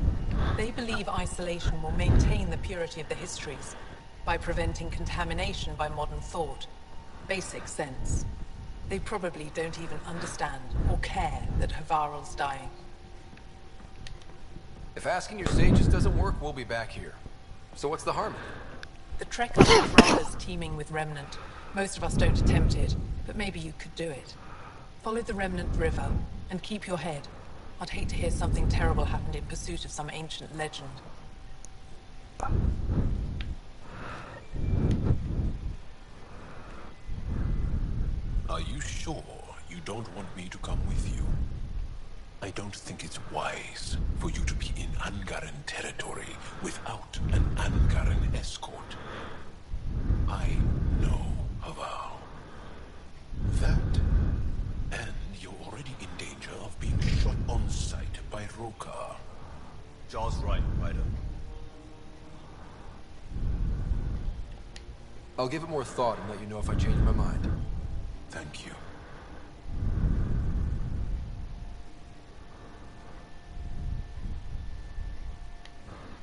They believe isolation will maintain the purity of the histories by preventing contamination by modern thought. Basic sense. They probably don't even understand or care that Havarl's dying. If asking your sages doesn't work, we'll be back here. So what's the harm in it? The trek up the Brothers teeming with Remnant. Most of us don't attempt it, but maybe you could do it. Follow the Remnant River, and keep your head. I'd hate to hear something terrible happened in pursuit of some ancient legend. Are you sure you don't want me to come with you? I don't think it's wise for you to be in Angaran territory without an Angaran escort. I know Haval. I'll give it more thought and let you know if I change my mind. Thank you.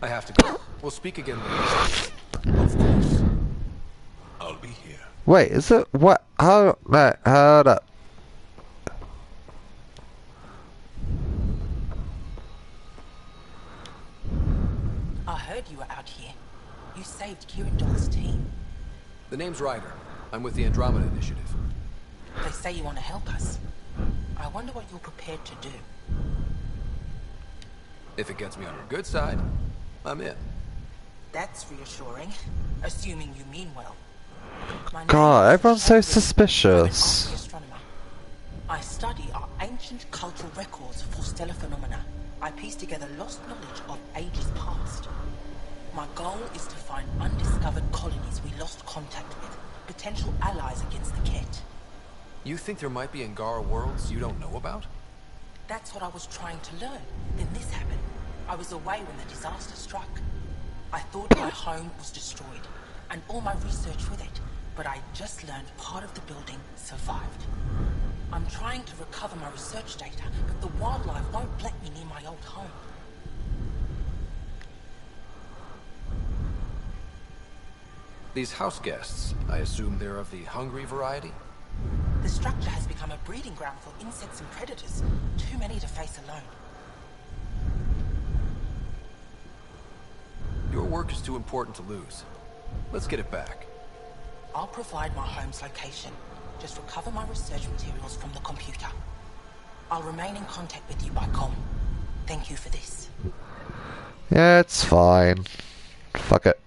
I have to go. We'll speak again later. Of course. I'll be here. Wait, is it what? How? No, hold up. I heard you were out here. You saved Kirindol's team. The name's Ryder. I'm with the Andromeda Initiative. They say you want to help us. I wonder what you're prepared to do. If it gets me on your good side, I'm in. That's reassuring, assuming you mean well. My name God, is everyone's so Andromeda. suspicious. I'm an astronomer. I study our ancient cultural records for stellar phenomena. I piece together lost knowledge of ages past. My goal is to find undiscovered colonies we lost contact with, potential allies against the Ket. You think there might be Angara worlds you don't know about? That's what I was trying to learn. Then this happened. I was away when the disaster struck. I thought my home was destroyed, and all my research with it, but I just learned part of the building survived. I'm trying to recover my research data, but the wildlife won't let me near my old home. These house guests, I assume they're of the hungry variety? The structure has become a breeding ground for insects and predators, too many to face alone. Your work is too important to lose. Let's get it back. I'll provide my home's location. Just recover my research materials from the computer. I'll remain in contact with you by comm. Thank you for this. Yeah, it's fine. Fuck it.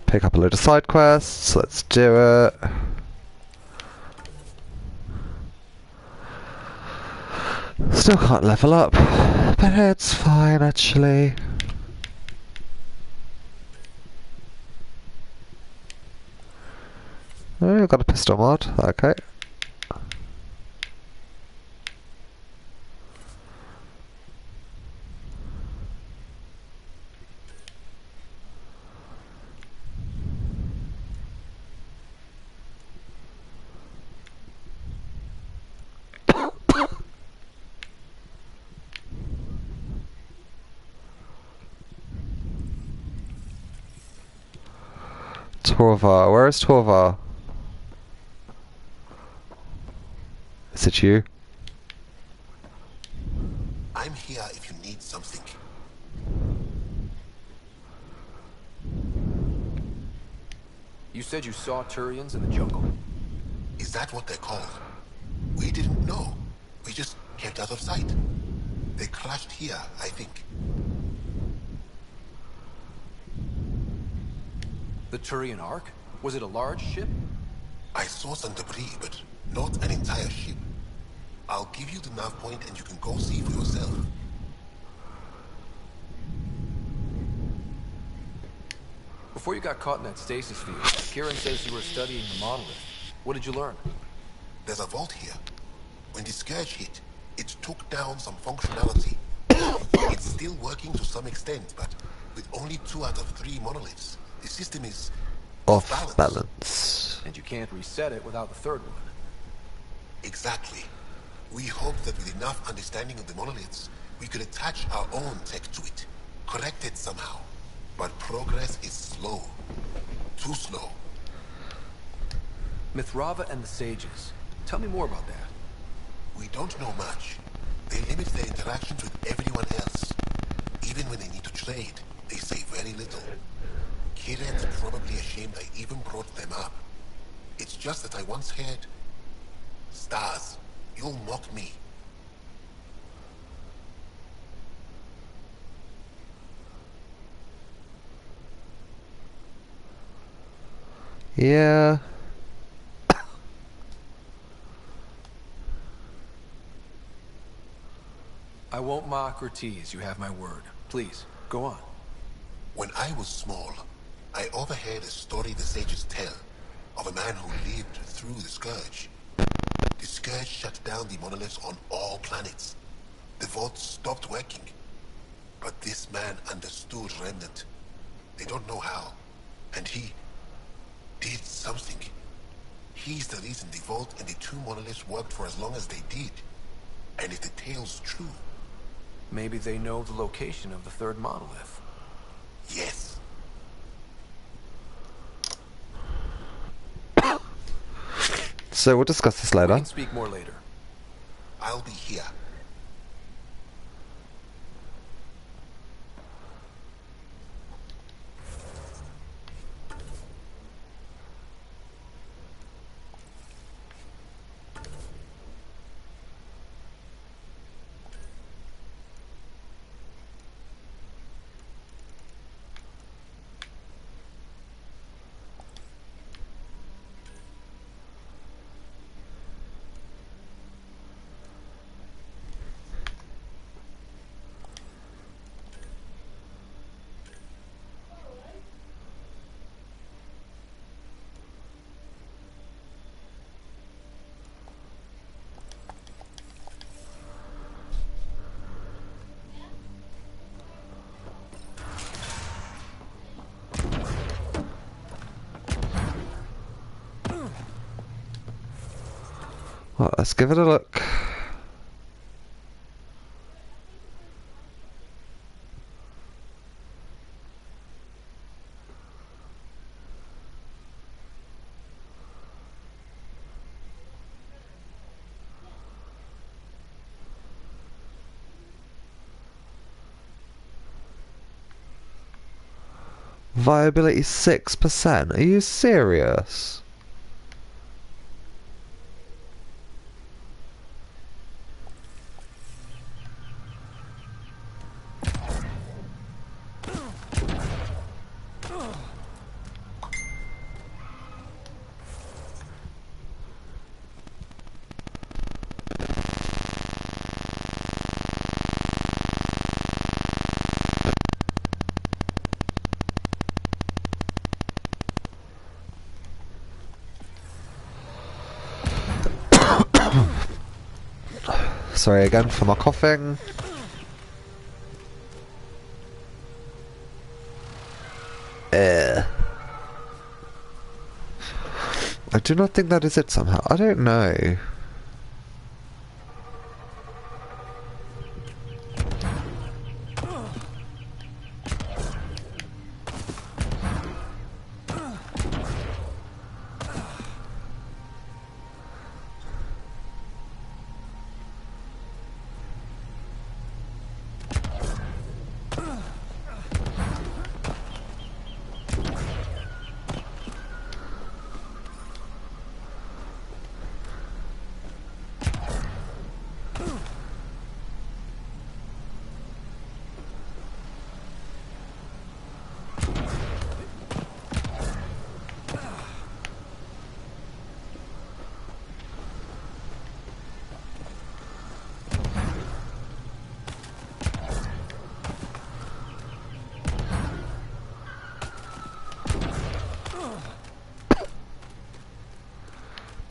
Pick up a load of side quests. Let's do it. Still can't level up, but it's fine actually. Oh, I've got a pistol mod. Okay. Torvar, where is Torvar? Is it you? I'm here if you need something. You said you saw Turians in the jungle. Is that what they're called? We didn't know. We just kept out of sight. They crashed here, I think. The Turian Ark? Was it a large ship? I saw some debris, but not an entire ship. I'll give you the nav point and you can go see for yourself. Before you got caught in that stasis field, Kieran says you were studying the monolith. What did you learn? There's a vault here. When the scourge hit, it took down some functionality. It's still working to some extent, but with only 2 out of 3 monoliths, the system is Off balance. And you can't reset it without the third one. Exactly. We hope that with enough understanding of the monoliths, we could attach our own tech to it, correct it somehow. But progress is slow. Too slow. Mithrava and the Sages. Tell me more about that. We don't know much. They limit their interactions with everyone else. Even when they need to trade, they say very little. Kiren's probably ashamed I even brought them up. It's just that I once heard... Stars, you'll mock me. Yeah. I won't mock or tease, you have my word. Please, go on. When I was small, I overheard a story the sages tell of a man who lived through the Scourge. The Scourge shut down the monoliths on all planets. The vaults stopped working. But this man understood Remnant. They don't know how. And he did something. He's the reason the Vault and the two monoliths worked for as long as they did. And if the tale's true... Maybe they know the location of the third monolith. Yes. So we'll discuss this later. We can speak more later. I'll be here. Well, let's give it a look. Viability 6%. Are you serious? Sorry again for my coughing. I do not think that is it somehow. I don't know.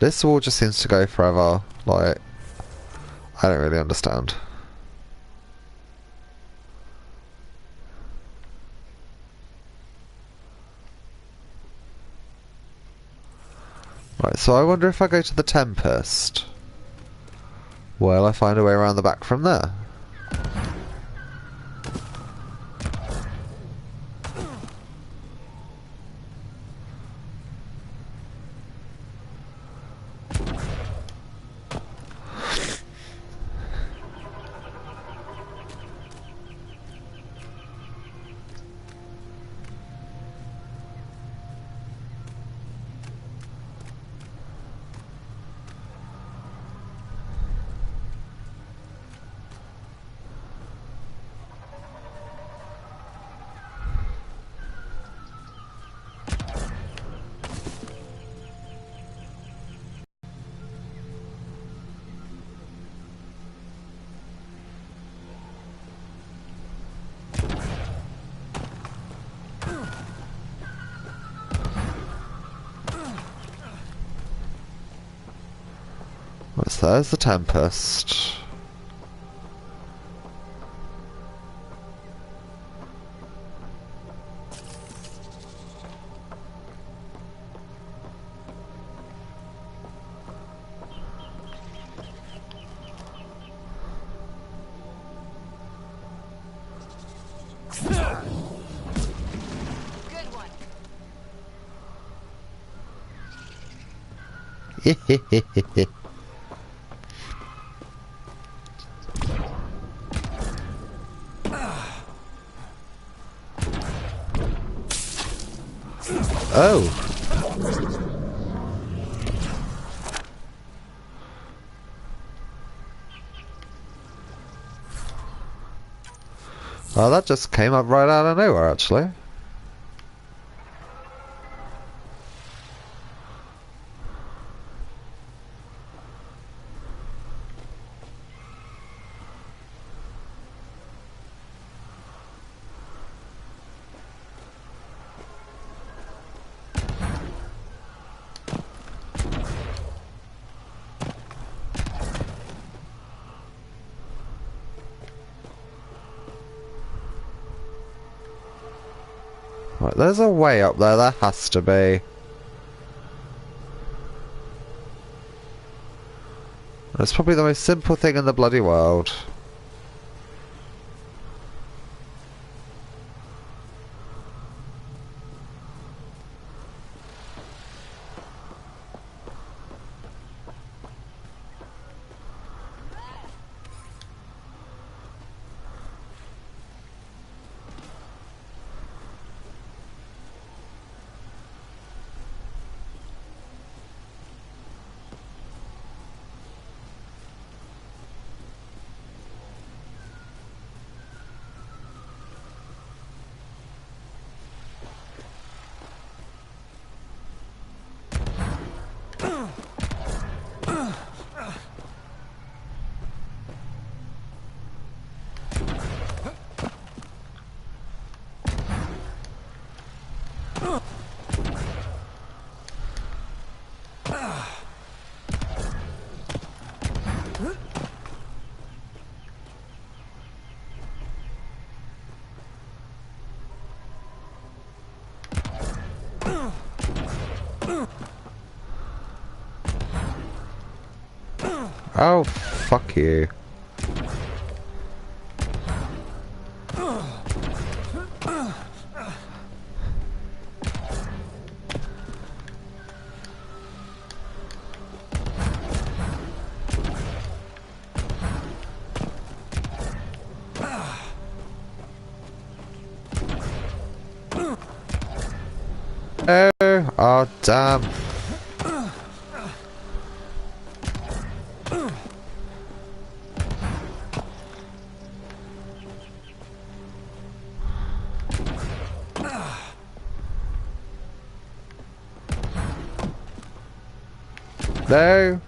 This wall just seems to go forever. Like, I don't really understand. Right, so I wonder if I go to the Tempest, will I find a way around the back from there? So there's the Tempest. Oh. Oh, that just came up right out of nowhere, actually. Right, there's a way up there, there has to be. It's probably the most simple thing in the bloody world. Oh, fuck you. Oh, damn. No.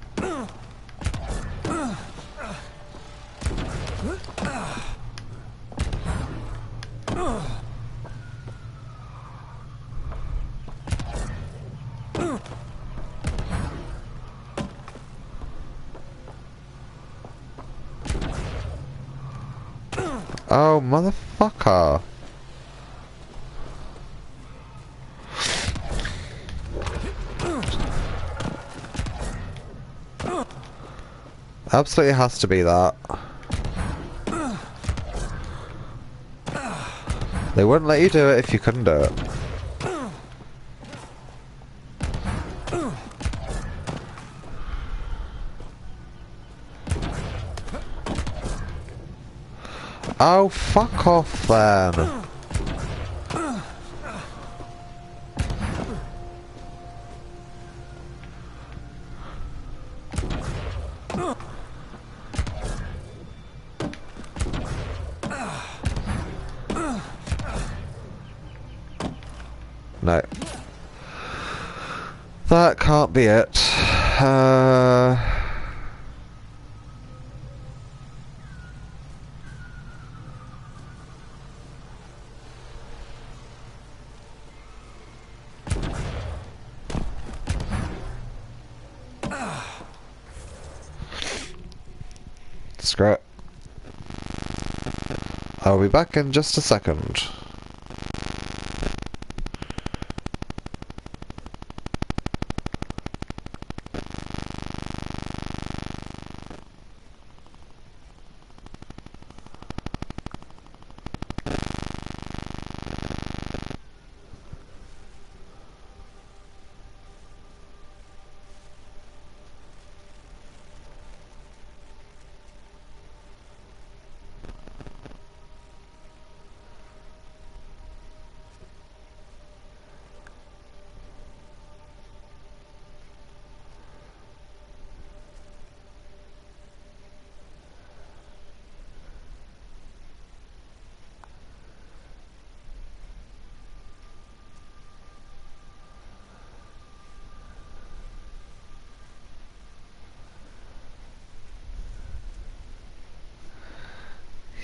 Oh, motherfucker. Absolutely has to be that. They wouldn't let you do it if you couldn't do it. Oh, fuck off then. No. That can't be it. Screw it. I'll be back in just a second.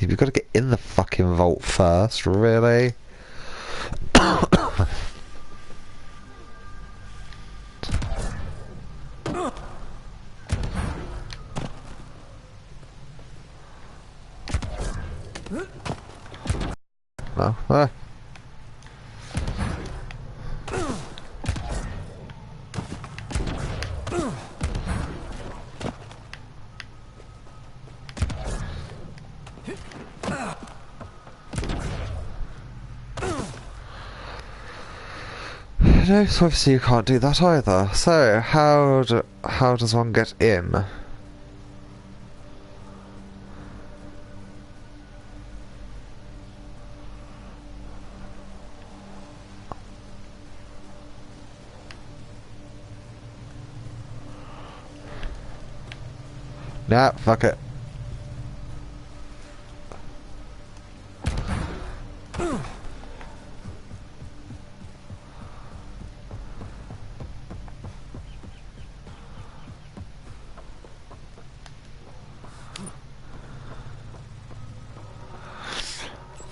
You've got to get in the fucking vault first, really? No. No, so obviously you can't do that either. So, how does one get in? Nah, fuck it.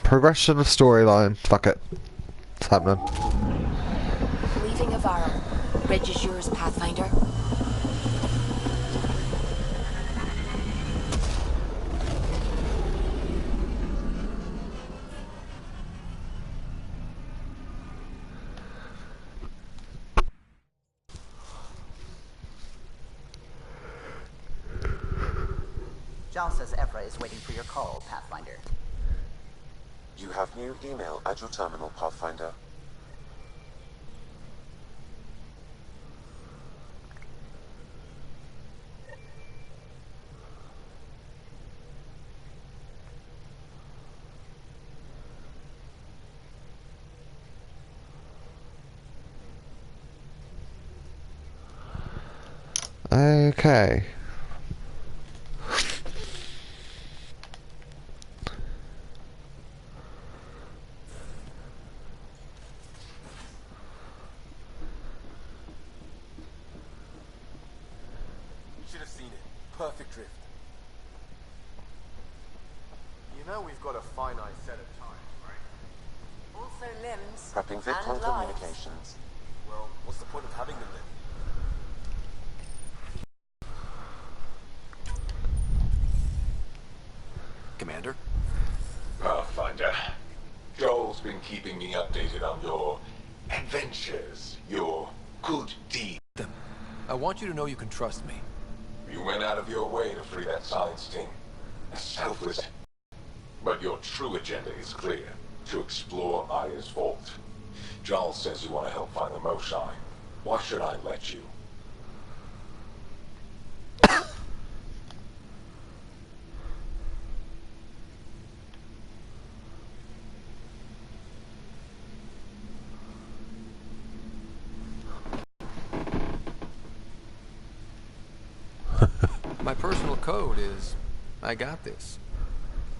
Progression of storyline. Fuck it. It's happening. Leaving Avaro. Bridge is yours, Pathfinder. John says Evra is waiting for your call, Pathfinder. You have new email at your terminal, Pathfinder. Okay. Should have seen it. Perfect drift. You know we've got a finite set of times, right? Also limbs. Prepping and Victron lives. communications. Well, what's the point of having them then? Commander? Pathfinder, Joel's been keeping me updated on your adventures, your good deeds. I want you to know you can trust me. You went out of your way to free that science team. Selfless. But your true agenda is clear. To explore Aya's vault. Joel says you want to help find the Moshai. Why should I let you? My personal code is, I got this.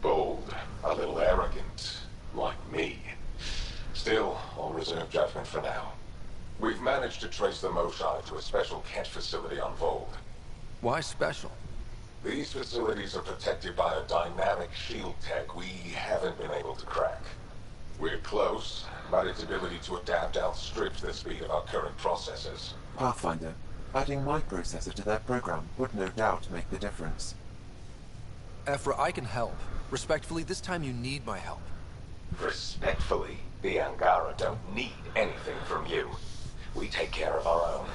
Bold, a little arrogant, like me. Still, I'll reserve judgment for now. We've managed to trace the Moshai to a special catch facility on Vold. Why special? These facilities are protected by a dynamic shield tech we haven't been able to crack. We're close, but its ability to adapt outstrips the speed of our current processors. Pathfinder, adding my processor to their program would no doubt make the difference. Ephra, I can help. Respectfully, this time you need my help. Respectfully, the Angara don't need anything from you. We take care of our own.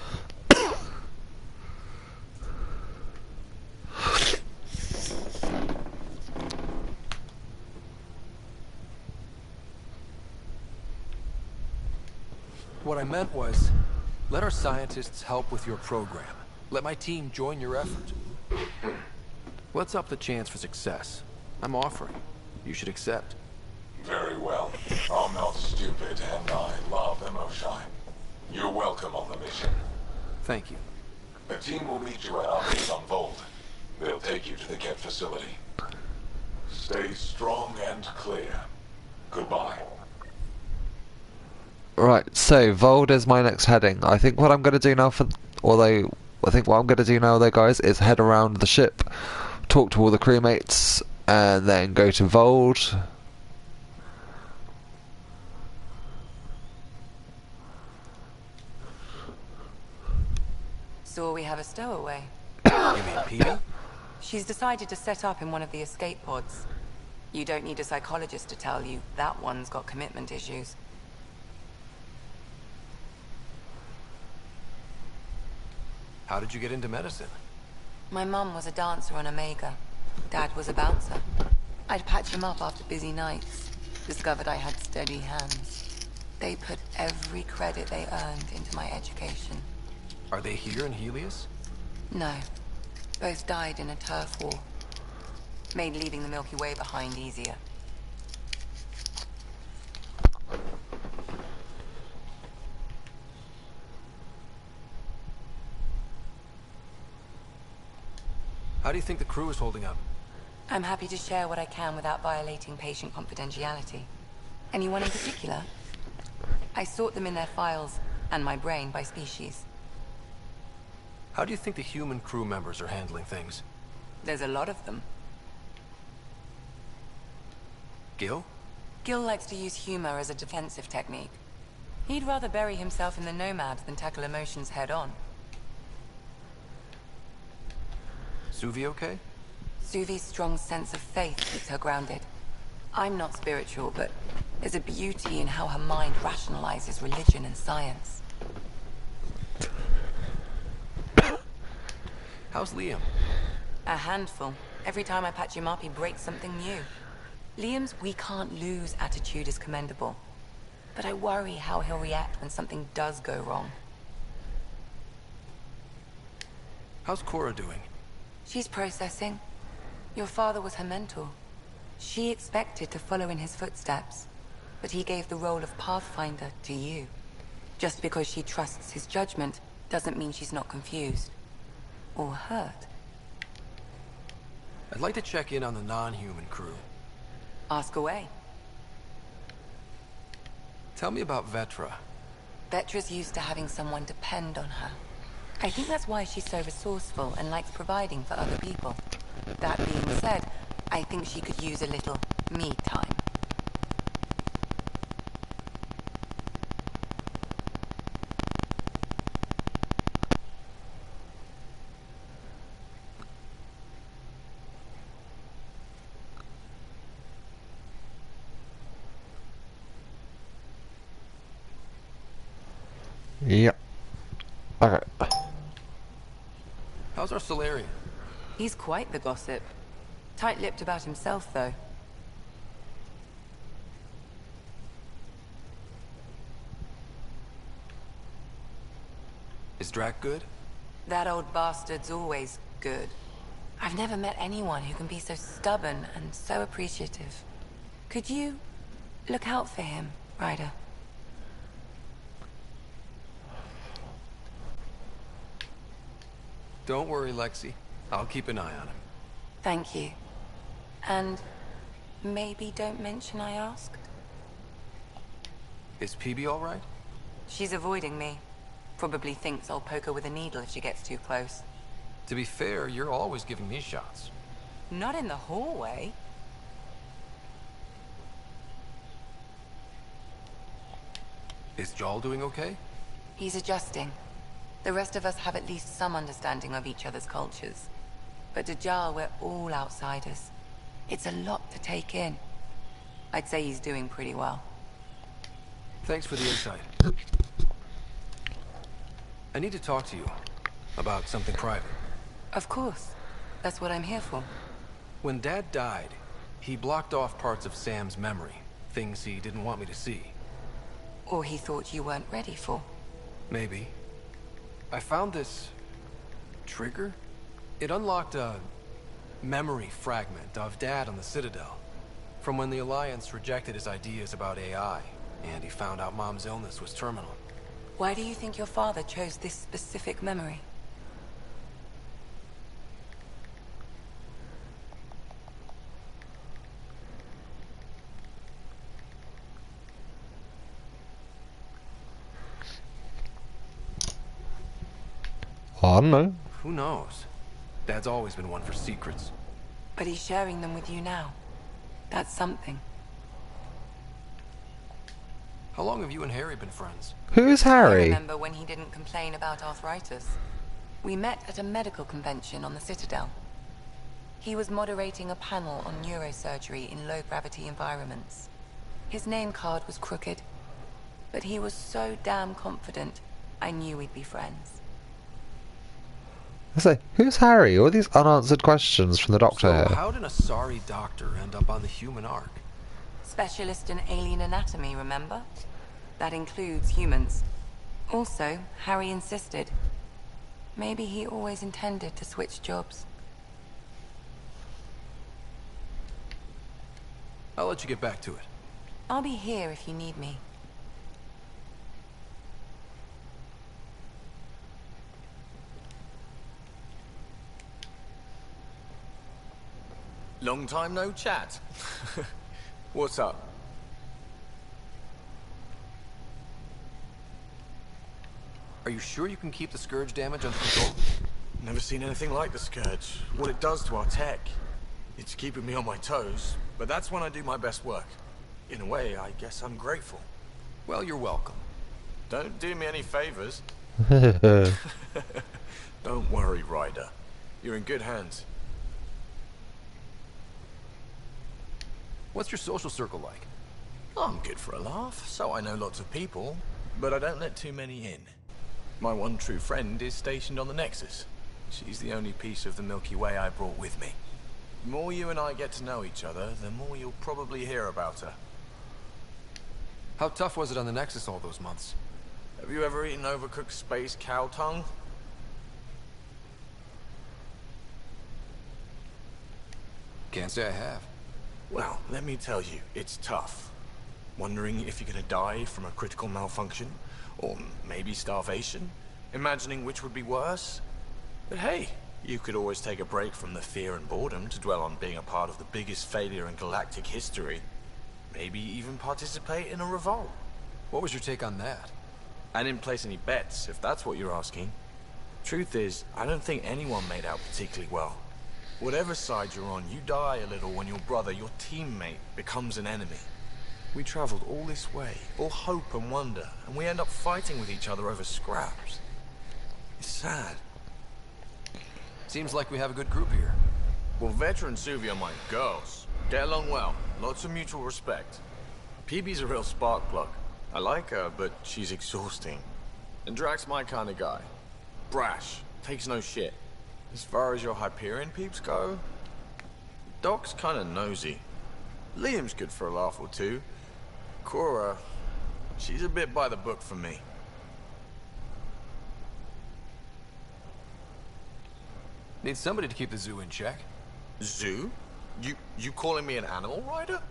What I meant was, let our scientists help with your program. Let my team join your effort. Let's up the chance for success. I'm offering. You should accept. Very well. I'm not stupid, and I love the Moshai. You're welcome on the mission. Thank you. The team will meet you at our base on Vold. They'll take you to the Kett facility. Stay strong and clear. Goodbye. Right, so Vold is my next heading. I think what I'm going to do now guys, is head around the ship, talk to all the crewmates, and then go to Vold. So we have a stowaway. You mean Petey? She's decided to set up in one of the escape pods. You don't need a psychologist to tell you that one's got commitment issues. How did you get into medicine? My mum was a dancer on Omega. Dad was a bouncer. I'd patch him up after busy nights. Discovered I had steady hands. They put every credit they earned into my education. Are they here in Helios? No. Both died in a turf war. Made leaving the Milky Way behind easier. How do you think the crew is holding up? I'm happy to share what I can without violating patient confidentiality. Anyone in particular? I sort them in their files, and my brain by species. How do you think the human crew members are handling things? There's a lot of them. Gil? Gil likes to use humor as a defensive technique. He'd rather bury himself in the Nomad than tackle emotions head-on. Suvi okay? Suvi's strong sense of faith keeps her grounded. I'm not spiritual, but there's a beauty in how her mind rationalizes religion and science. How's Liam? A handful. Every time I patch him up, he breaks something new. Liam's "we can't lose" attitude is commendable. But I worry how he'll react when something does go wrong. How's Cora doing? She's processing. Your father was her mentor. She expected to follow in his footsteps, but he gave the role of Pathfinder to you. Just because she trusts his judgment doesn't mean she's not confused. Or hurt. I'd like to check in on the non-human crew. Ask away. Tell me about Vetra. Vetra's used to having someone depend on her. I think that's why she's so resourceful and likes providing for other people. That being said, I think she could use a little me time. Yep. Okay. How's our Solarian? He's quite the gossip. Tight-lipped about himself, though. Is Drac good? That old bastard's always good. I've never met anyone who can be so stubborn and so appreciative. Could you look out for him, Ryder? Don't worry, Lexi. I'll keep an eye on him. Thank you. And maybe don't mention I asked? Is PB all right? She's avoiding me. Probably thinks I'll poke her with a needle if she gets too close. To be fair, you're always giving me shots. Not in the hallway. Is Jal doing okay? He's adjusting. The rest of us have at least some understanding of each other's cultures. But to Jar, we're all outsiders. It's a lot to take in. I'd say he's doing pretty well. Thanks for the insight. I need to talk to you about something private. Of course. That's what I'm here for. When Dad died, he blocked off parts of Sam's memory, things he didn't want me to see. Or he thought you weren't ready for. Maybe. I found this trigger. It unlocked a memory fragment of Dad on the Citadel, from when the Alliance rejected his ideas about AI, and he found out Mom's illness was terminal. Why do you think your father chose this specific memory? I don't know. Who knows? Dad's always been one for secrets. But he's sharing them with you now. That's something. How long have you and Harry been friends? Who's I Harry? remember when he didn't complain about arthritis. We met at a medical convention on the Citadel. He was moderating a panel on neurosurgery in low-gravity environments. His name card was crooked, but he was so damn confident, I knew we'd be friends. I say, who's Harry? All these unanswered questions from the Doctor So, here. how did a sorry doctor end up on the human ark? Specialist in alien anatomy, remember? That includes humans. Also, Harry insisted. Maybe he always intended to switch jobs. I'll let you get back to it. I'll be here if you need me. Long time no chat. What's up? Are you sure you can keep the Scourge damage under control? Never seen anything like the Scourge. What it does to our tech. It's keeping me on my toes, but that's when I do my best work. In a way, I guess I'm grateful. Well, you're welcome. Don't do me any favors. Don't worry, Ryder. You're in good hands. What's your social circle like? I'm good for a laugh, so I know lots of people, but I don't let too many in. My one true friend is stationed on the Nexus. She's the only piece of the Milky Way I brought with me. The more you and I get to know each other, the more you'll probably hear about her. How tough was it on the Nexus all those months? Have you ever eaten overcooked space cow tongue? Can't say I have. Well, let me tell you, it's tough. Wondering if you're gonna die from a critical malfunction, or maybe starvation, imagining which would be worse. But hey, you could always take a break from the fear and boredom to dwell on being a part of the biggest failure in galactic history. Maybe even participate in a revolt. What was your take on that? I didn't place any bets, if that's what you're asking. Truth is, I don't think anyone made out particularly well. Whatever side you're on, you die a little when your brother, your teammate, becomes an enemy. We traveled all this way, all hope and wonder, and we end up fighting with each other over scraps. It's sad. Seems like we have a good group here. Well, veteran Suvi are my girls. Get along well, lots of mutual respect. PB's a real spark plug. I like her, but she's exhausting. And Drax's my kind of guy. Brash, takes no shit. As far as your Hyperion peeps go, Doc's kind of nosy. Liam's good for a laugh or two. Cora, she's a bit by the book for me. Need somebody to keep the zoo in check. Zoo? You calling me an animal rider?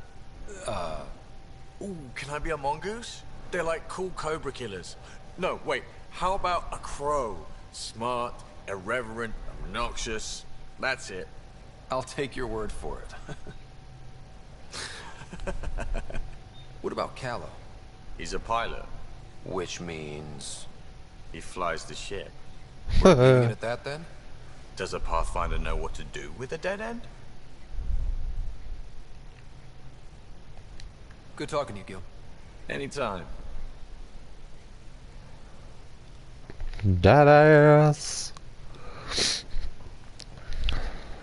Ooh, can I be a mongoose? They're like cool cobra killers. No, wait, how about a crow? Smart, irreverent, obnoxious. That's it. I'll take your word for it. What about Callow? He's a pilot. Which means... he flies the ship. We're leaving it at that, then? Does a Pathfinder know what to do with a dead end? Good talking to you, Gil. Anytime. Deadass.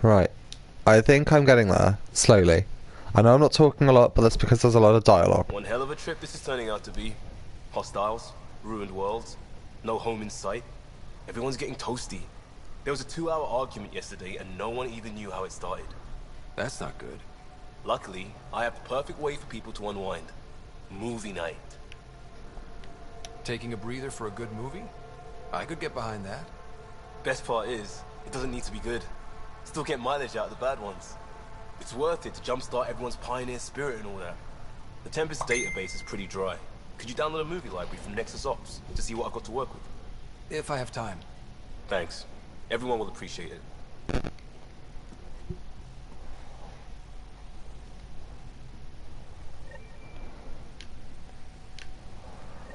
Right. I think I'm getting there, slowly. I know I'm not talking a lot, but that's because there's a lot of dialogue. One hell of a trip this is turning out to be. Hostiles, ruined worlds, no home in sight. Everyone's getting toasty. There was a 2-hour argument yesterday and no one even knew how it started. That's not good. Luckily, I have the perfect way for people to unwind. Movie night. Taking a breather for a good movie? I could get behind that. Best part is, it doesn't need to be good. Still get mileage out of the bad ones. It's worth it to jumpstart everyone's pioneer spirit and all that. The Tempest database is pretty dry. Could you download a movie library from Nexus Ops to see what I've got to work with? If I have time. Thanks. Everyone will appreciate it.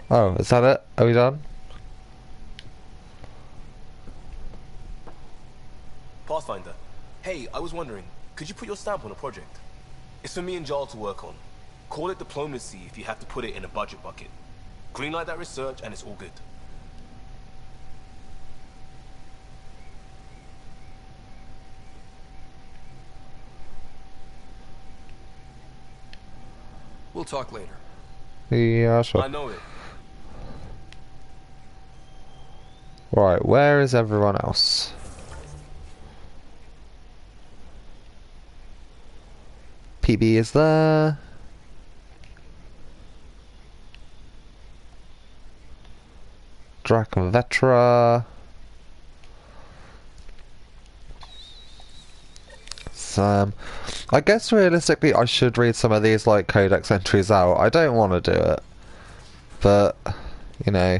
Oh, is that it? Are we done? Pathfinder. Hey, I was wondering, Could you put your stamp on the project? It's for me and Jarl to work on. Call it diplomacy if you have to put it in a budget bucket. Greenlight that research and it's all good. We'll talk later. Yeah, sure. I know it. Right, where is everyone else? PB is there. Draken Vetra. Sam. I guess realistically I should read some of these like codex entries out. I don't want to do it. But, you know.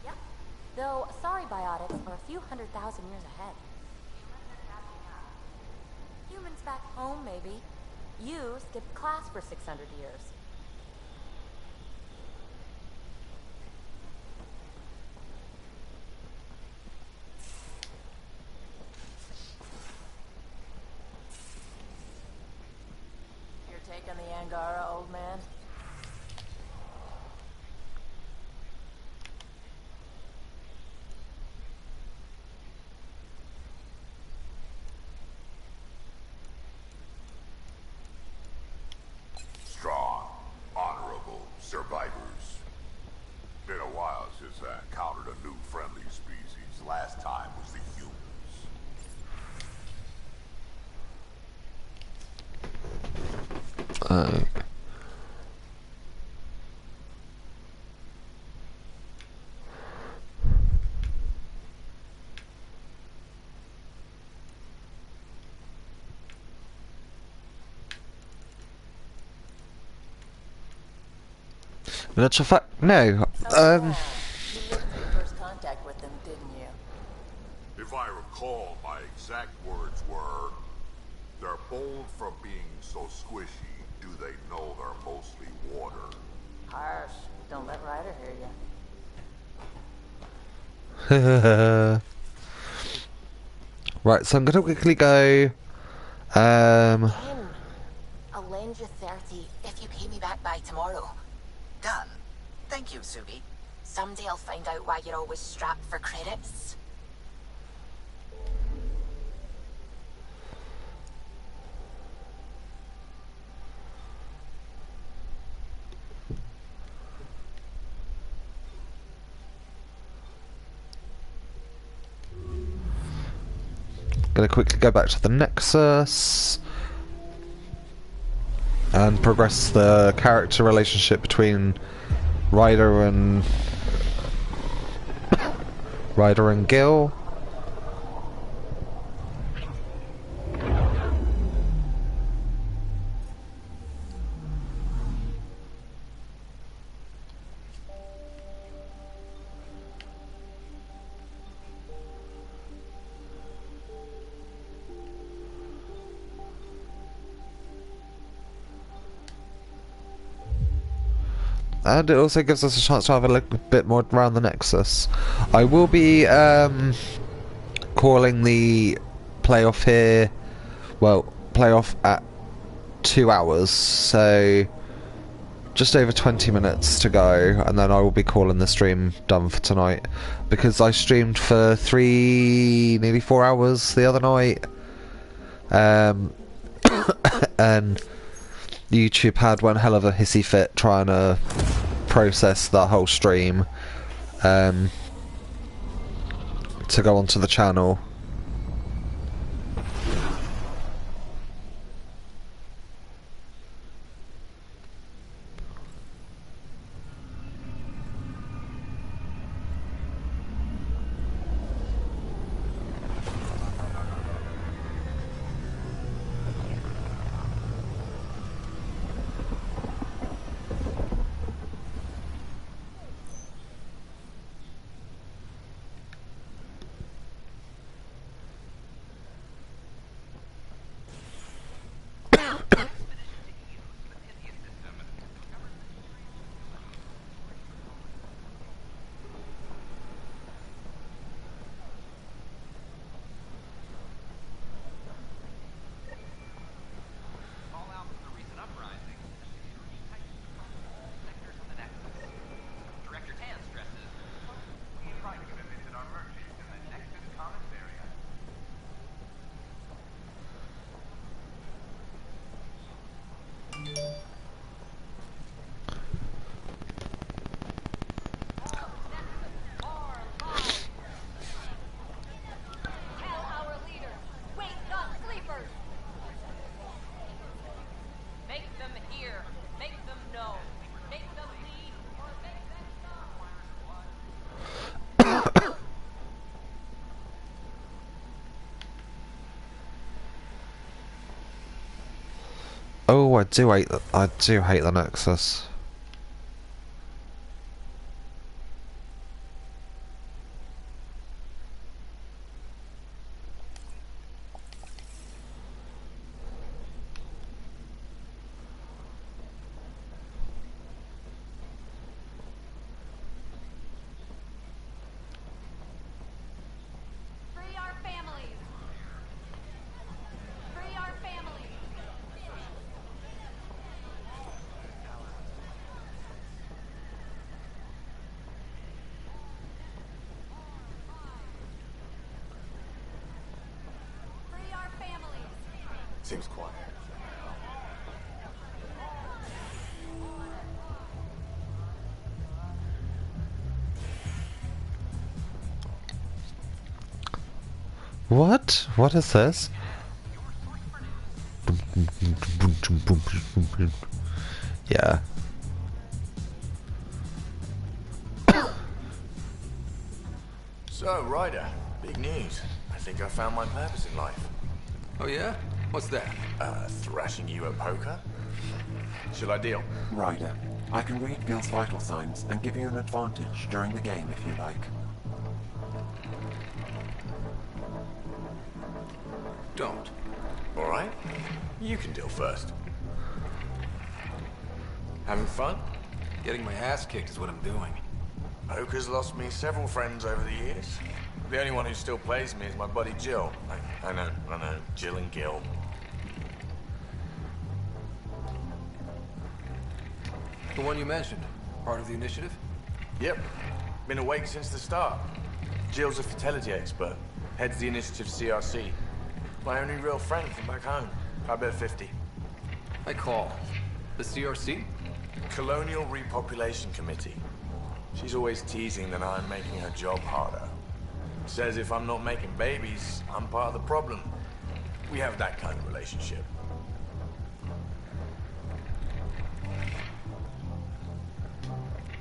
Yep. Though sorry biotics are a few 100,000 years ahead. Humans back home, maybe. You skipped class for 600 years. You're taking the Angara, old man? Strong, honorable survivors. Been a while since I encountered a new friendly species. Last time was the humans. In actual fact, no. You lived through first contact with them, didn't you? If I recall, my exact words were, they're bold from being so squishy, do they know they're mostly water? Harsh. Don't let Ryder hear you. Right, so I'm gonna quickly go. I'll lend you 30 if you pay me back by tomorrow. Done. Thank you, Subi. Someday I'll find out why you're always strapped for credits. Gonna quickly go back to the Nexus and progress the character relationship between Ryder and Gil. And it also gives us a chance to have a look bit more around the Nexus. I will be calling the playoff here, well, playoff at 2 hours, so just over 20 minutes to go, and then I will be calling the stream done for tonight, because I streamed for nearly 4 hours the other night, and YouTube had one hell of a hissy fit trying to process that whole stream to go onto the channel. Oh, I do hate the, Nexus. Free our families. Free our families. Free our families. Seems quiet. What? What is this? Yeah. So, Ryder, big news. I think I found my purpose in life. Oh yeah? What's that? Thrashing you at poker? Shall I deal? Ryder, I can read Gil's vital signs and give you an advantage during the game if you like. Don't. Alright. You can deal first. Having fun? Getting my ass kicked is what I'm doing. Poker's lost me several friends over the years. The only one who still plays me is my buddy Jill. I know. Jill and Gil. The one you mentioned. Part of the initiative? Yep. Been awake since the start. Jill's a fertility expert. Heads the initiative CRC. My only real friend from back home. I bet 50. I call. The CRC? Colonial Repopulation Committee. She's always teasing that I'm making her job harder. Says if I'm not making babies, I'm part of the problem. We have that kind of relationship.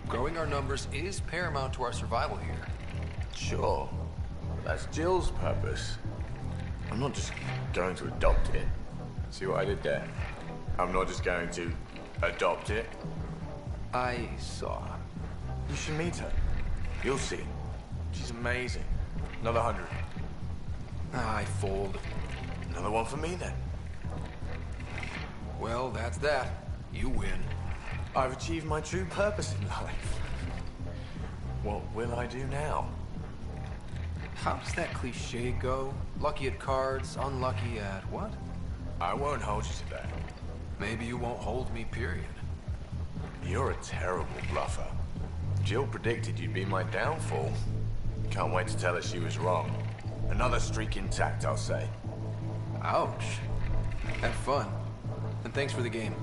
Growing our numbers is paramount to our survival here. Sure. But that's Jill's purpose. I'm not just going to adopt it. See what I did there? I'm not just going to adopt it. I saw. You should meet her. You'll see. She's amazing. Another 100. I fold. Another one for me then. Well, that's that. You win. I've achieved my true purpose in life. What will I do now? How does that cliche go? Lucky at cards, unlucky at what? I won't hold you to that. Maybe you won't hold me, period. You're a terrible bluffer. Jill predicted you'd be my downfall. Can't wait to tell her she was wrong. Another streak intact, I'll say. Ouch. Have fun. And thanks for the game.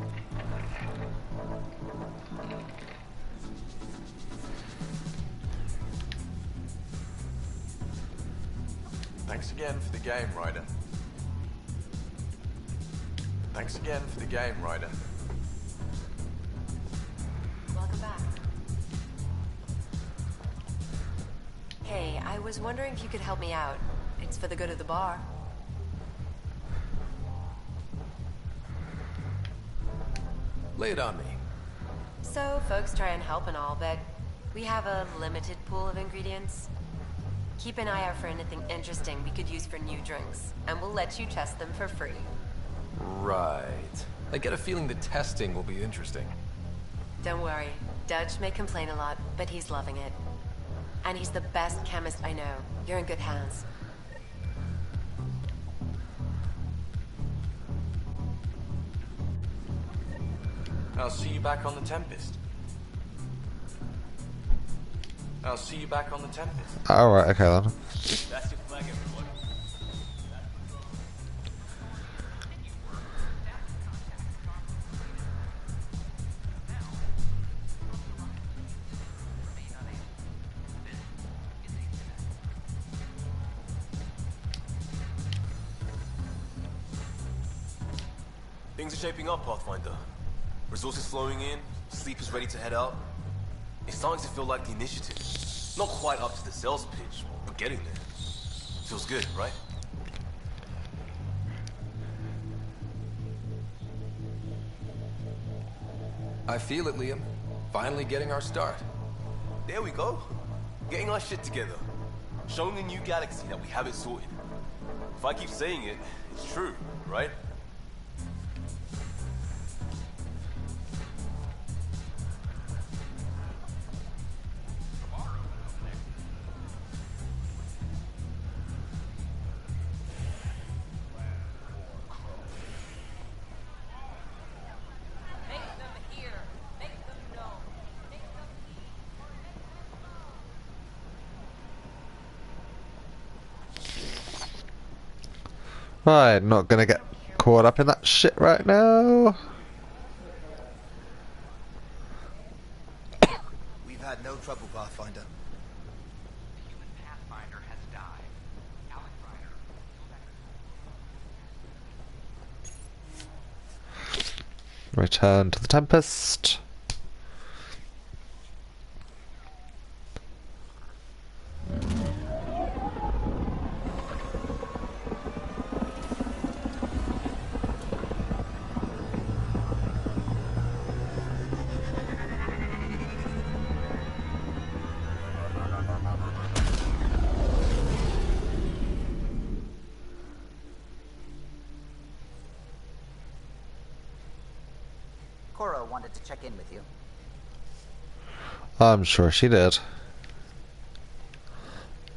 Thanks again for the game, Ryder. Thanks again for the game, Ryder. Welcome back. Hey, I was wondering if you could help me out. It's for the good of the bar. Lay it on me. So, folks try and help and all, but we have a limited pool of ingredients. Keep an eye out for anything interesting we could use for new drinks, and we'll let you test them for free. Right. I get a feeling the testing will be interesting. Don't worry. Dutch may complain a lot, but he's loving it. And he's the best chemist I know. You're in good hands. I'll see you back on the Tempest. I'll see you back on the Tempest. Alright, okay then. That's your flag, everyone. Things are shaping up, Pathfinder. Resources flowing in, sleepers ready to head out. It's starting to feel like the initiative. Not quite up to the sales pitch, but getting there. Feels good, right? I feel it, Liam. Finally getting our start. There we go. Getting our shit together. Showing the new galaxy that we have it sorted. If I keep saying it, it's true, right? Right, not gonna get caught up in that shit right now. We've had no trouble, Pathfinder. Return to the Tempest. Cora wanted to check in with you. I'm sure she did.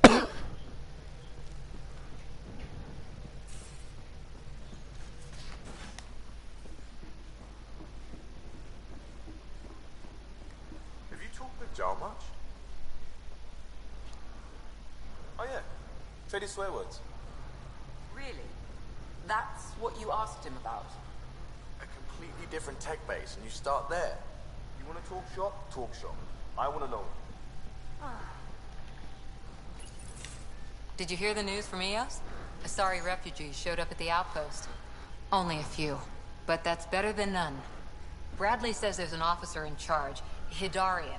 Have you talked with Joe much? Oh yeah. Traded swear words. Really? That's what you asked him about? A completely different tech base, and you start there. You wanna talk shop? Talk shop. I wanna know. Did you hear the news from Eos? Asari refugees showed up at the outpost. Only a few, but that's better than none. Bradley says there's an officer in charge, Hidaria.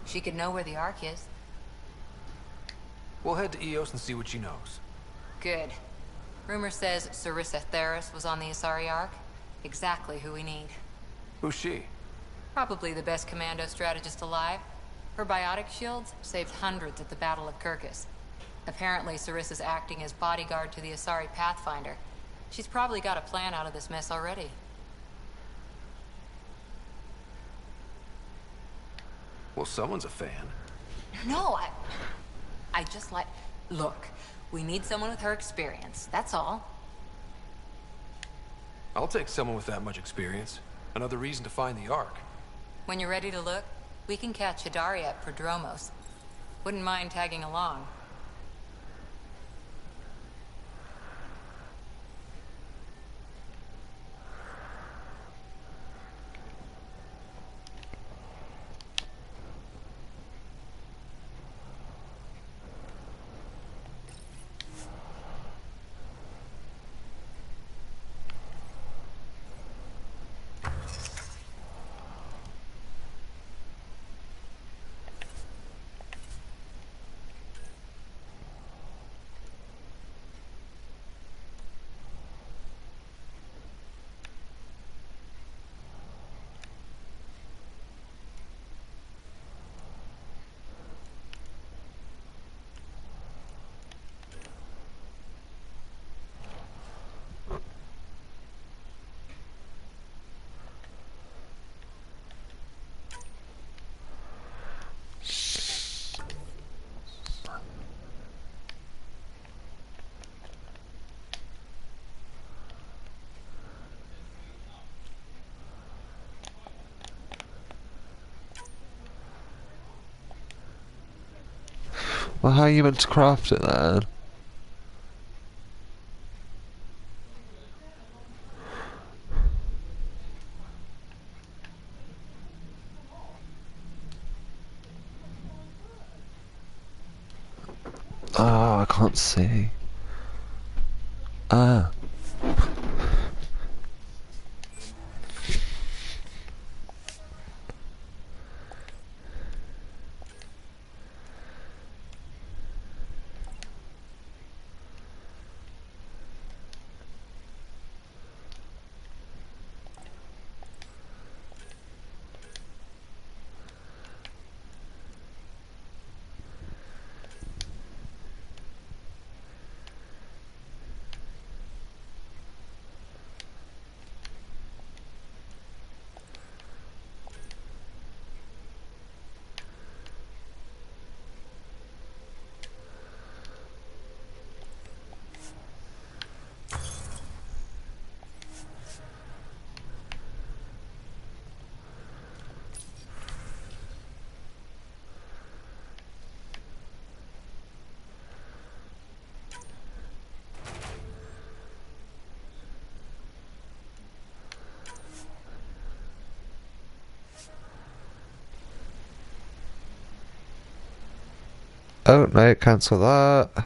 She could know where the Ark is. We'll head to Eos and see what she knows. Good. Rumor says Sarissa Theris was on the Asari Ark. Exactly who we need. Who's she? Probably the best commando strategist alive. Her biotic shields saved hundreds at the Battle of Kirkus. Apparently, Sarissa's acting as bodyguard to the Asari Pathfinder. She's probably got a plan out of this mess already. Well, someone's a fan. No, I just like... Look, we need someone with her experience, that's all. I'll take someone with that much experience. Another reason to find the Ark. When you're ready to look, we can catch Hidaria at Prodromos. Wouldn't mind tagging along. Well, how are you meant to craft it then? Oh, I can't see. Ah. Oh no, cancel that.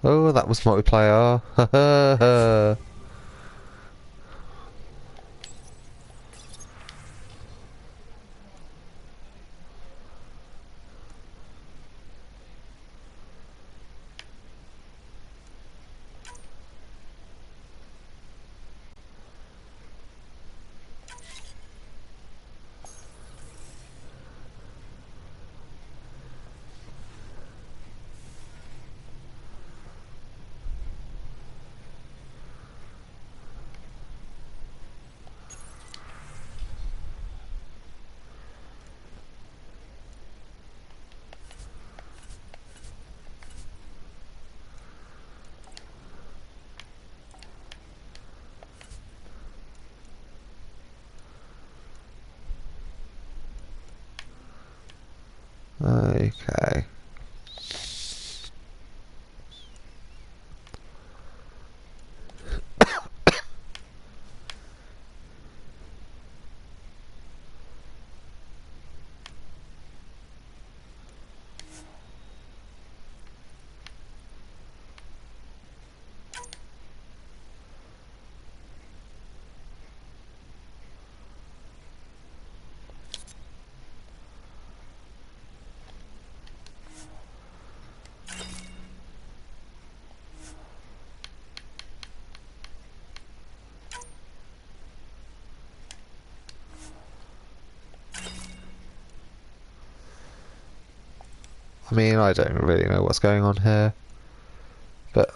Oh, that was multiplayer. Okay. I mean, I don't really know what's going on here, but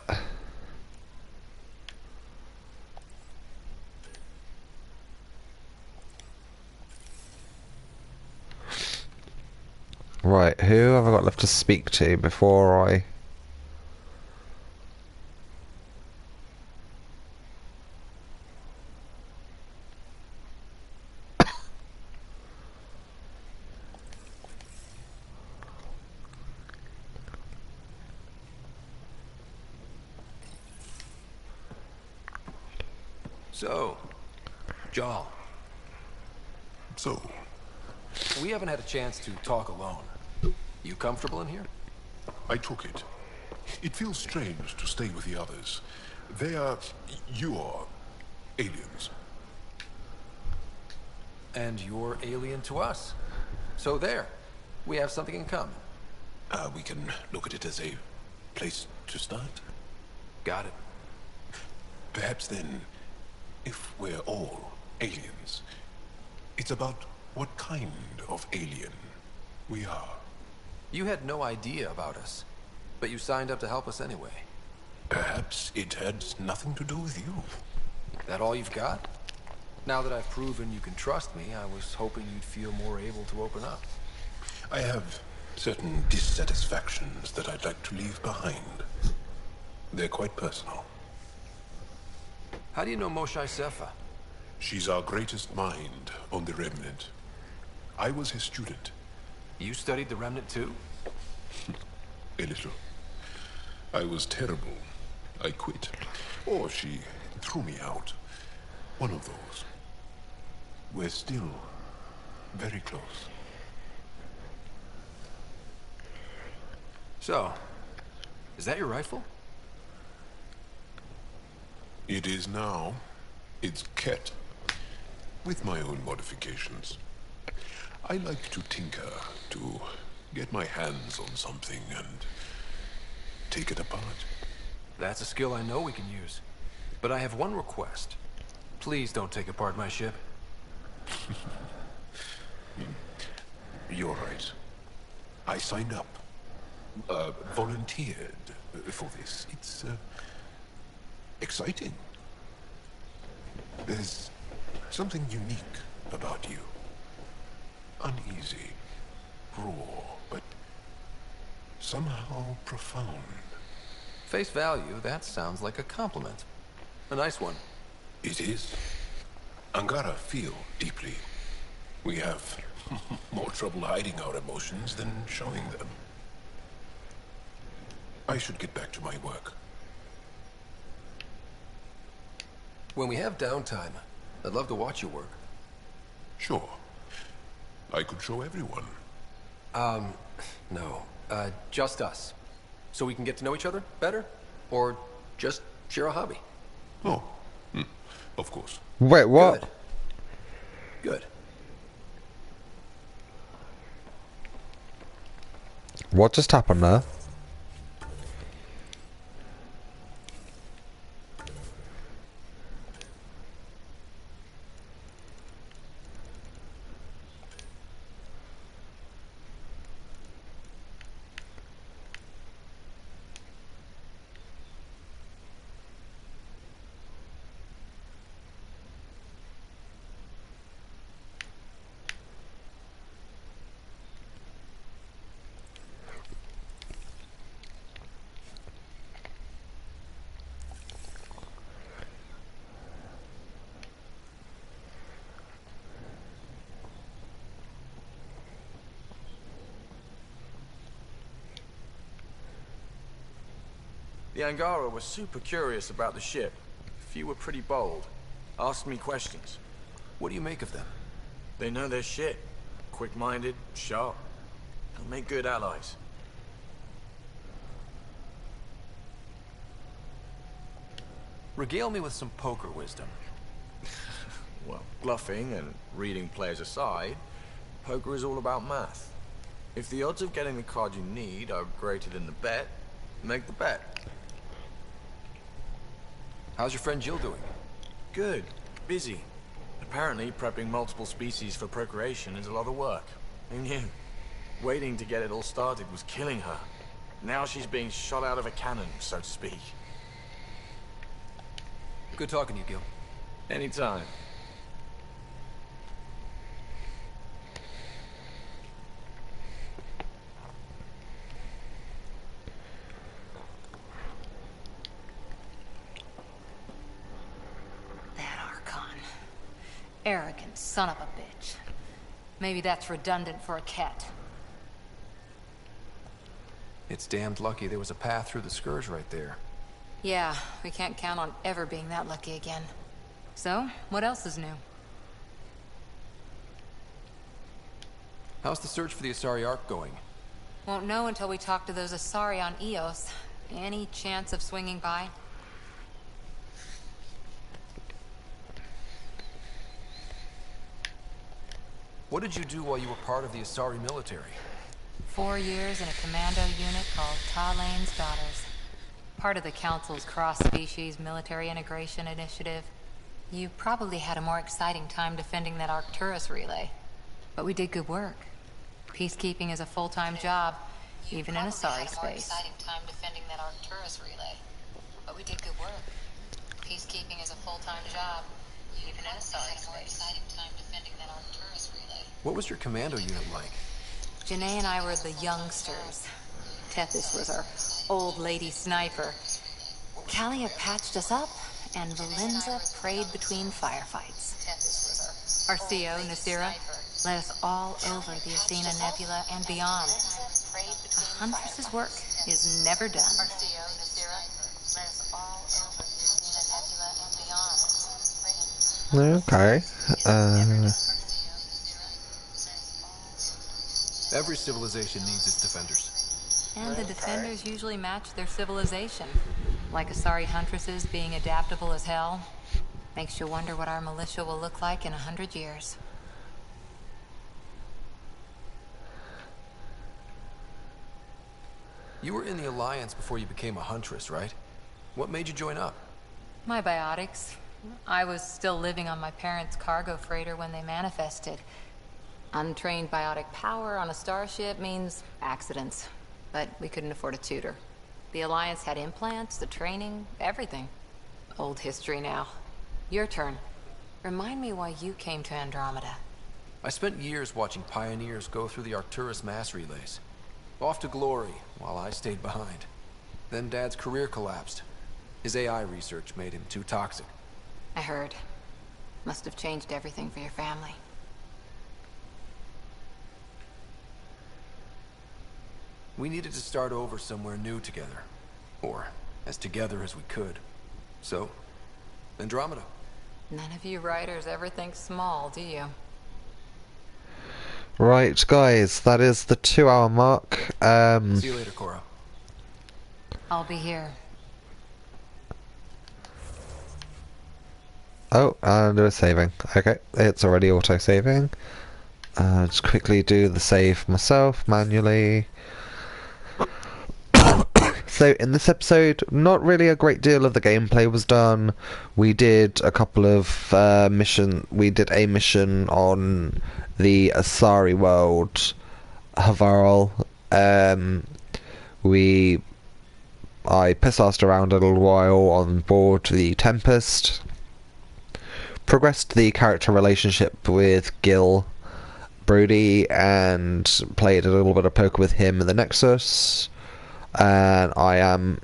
right, who have I got left to speak to before I... So, Jarl. So, We haven't had a chance to talk alone. You comfortable in here? I took it. It feels strange to stay with the others. They are... you are... aliens. And you're alien to us. So there. We have something in common. We can look at it as a place to start. Got it. Perhaps then, if we're all aliens, it's about what kind of alien we are. You had no idea about us, but you signed up to help us anyway. Perhaps it had nothing to do with you. That all you've got? Now that I've proven you can trust me, I was hoping you'd feel more able to open up. I have certain dissatisfactions that I'd like to leave behind. They're quite personal. How do you know Moshae Sefa? She's our greatest mind on the Remnant. I was his student. You studied the Remnant too? A little. I was terrible. I quit. Or she threw me out. One of those. We're still very close. So, is that your rifle? It is now. It's Ket. With my own modifications. I like to tinker, to get my hands on something and take it apart. That's a skill I know we can use. But I have one request. Please don't take apart my ship. You're right. I signed up. Volunteered for this. It's, exciting. There's something unique about you. Uneasy, raw, but somehow profound. Face value, that sounds like a compliment. A nice one. It is. Angara feel deeply. We have more trouble hiding our emotions than showing them. I should get back to my work. When we have downtime, I'd love to watch you work. Sure. I could show everyone. No. Just us. So we can get to know each other better? Or just share a hobby? Oh, of course. Wait, what? Good. What just happened there? The Angara was super curious about the ship. A few were pretty bold. Asked me questions. What do you make of them? They know their shit. Quick-minded, sharp. They'll make good allies. Regale me with some poker wisdom. Well, bluffing and reading players aside, poker is all about math. If the odds of getting the card you need are greater than the bet, make the bet. How's your friend Jill doing? Good. Busy. Apparently, prepping multiple species for procreation is a lot of work. Who knew? Waiting to get it all started was killing her. Now she's being shot out of a cannon, so to speak. Good talking to you, Gil. Anytime. Arrogant son of a bitch. Maybe that's redundant for a cat. It's damned lucky there was a path through the Scourge right there. Yeah, we can't count on ever being that lucky again. So, what else is new? How's the search for the Asari Ark going? Won't know until we talk to those Asari on Eos. Any chance of swinging by? What did you do while you were part of the Asari military? 4 years in a commando unit called Talane's Daughters. Part of the Council's cross-species military integration initiative. You probably had a more exciting time defending that Arcturus relay. But we did good work. Peacekeeping is a full-time job, even in Asari space. But we did good work. Peacekeeping is a full-time job, even in Asari space. What was your commando unit like? Janae and I were the youngsters. Tethys was our old lady sniper. Kalia patched us up, and Valenza prayed between firefights. Arcio, Nasira, led us all over the Athena Nebula and beyond. A huntress's work is never done. Okay. Every civilization needs its defenders. And the defenders usually match their civilization. Like Asari huntresses being adaptable as hell. Makes you wonder what our militia will look like in 100 years. You were in the Alliance before you became a huntress, right? What made you join up? My biotics. I was still living on my parents' cargo freighter when they manifested. Untrained biotic power on a starship means accidents. But we couldn't afford a tutor. The Alliance had implants, the training, everything. Old history now. Your turn. Remind me why you came to Andromeda. I spent years watching pioneers go through the Arcturus mass relays. Off to glory, while I stayed behind. Then Dad's career collapsed. His AI research made him too toxic. I heard. Must have changed everything for your family. We needed to start over somewhere new together. Or as together as we could. So, Andromeda. None of you writers ever think small, do you? Right, guys, that is the 2-hour mark. See you later, Cora. I'll be here. Oh, and we're saving. Okay, it's already auto-saving. Just quickly do the save myself, manually. So, in this episode, not really a great deal of the gameplay was done. We did a couple of we did a mission on the Asari world, Havarl. I piss-assed around a little while on board the Tempest. Progressed the character relationship with Gil Brody and played a little bit of poker with him in the Nexus. And I am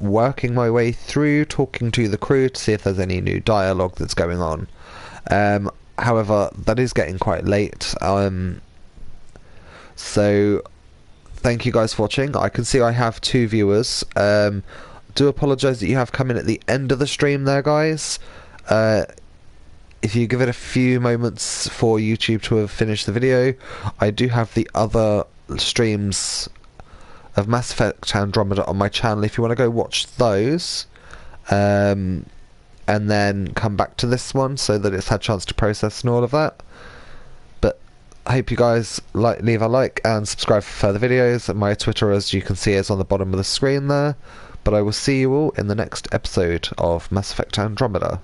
working my way through talking to the crew to see if there's any new dialogue that's going on. However, that is getting quite late. So thank you guys for watching. I can see I have 2 viewers. Do apologise that you have come in at the end of the stream there, guys. If you give it a few moments for YouTube to have finished the video, I do have the other streams of Mass Effect Andromeda on my channel if you want to go watch those, and then come back to this one so that it's had a chance to process and all of that. But I hope you guys leave a like and subscribe for further videos. My Twitter, as you can see, is on the bottom of the screen there. But I will see you all in the next episode of Mass Effect Andromeda.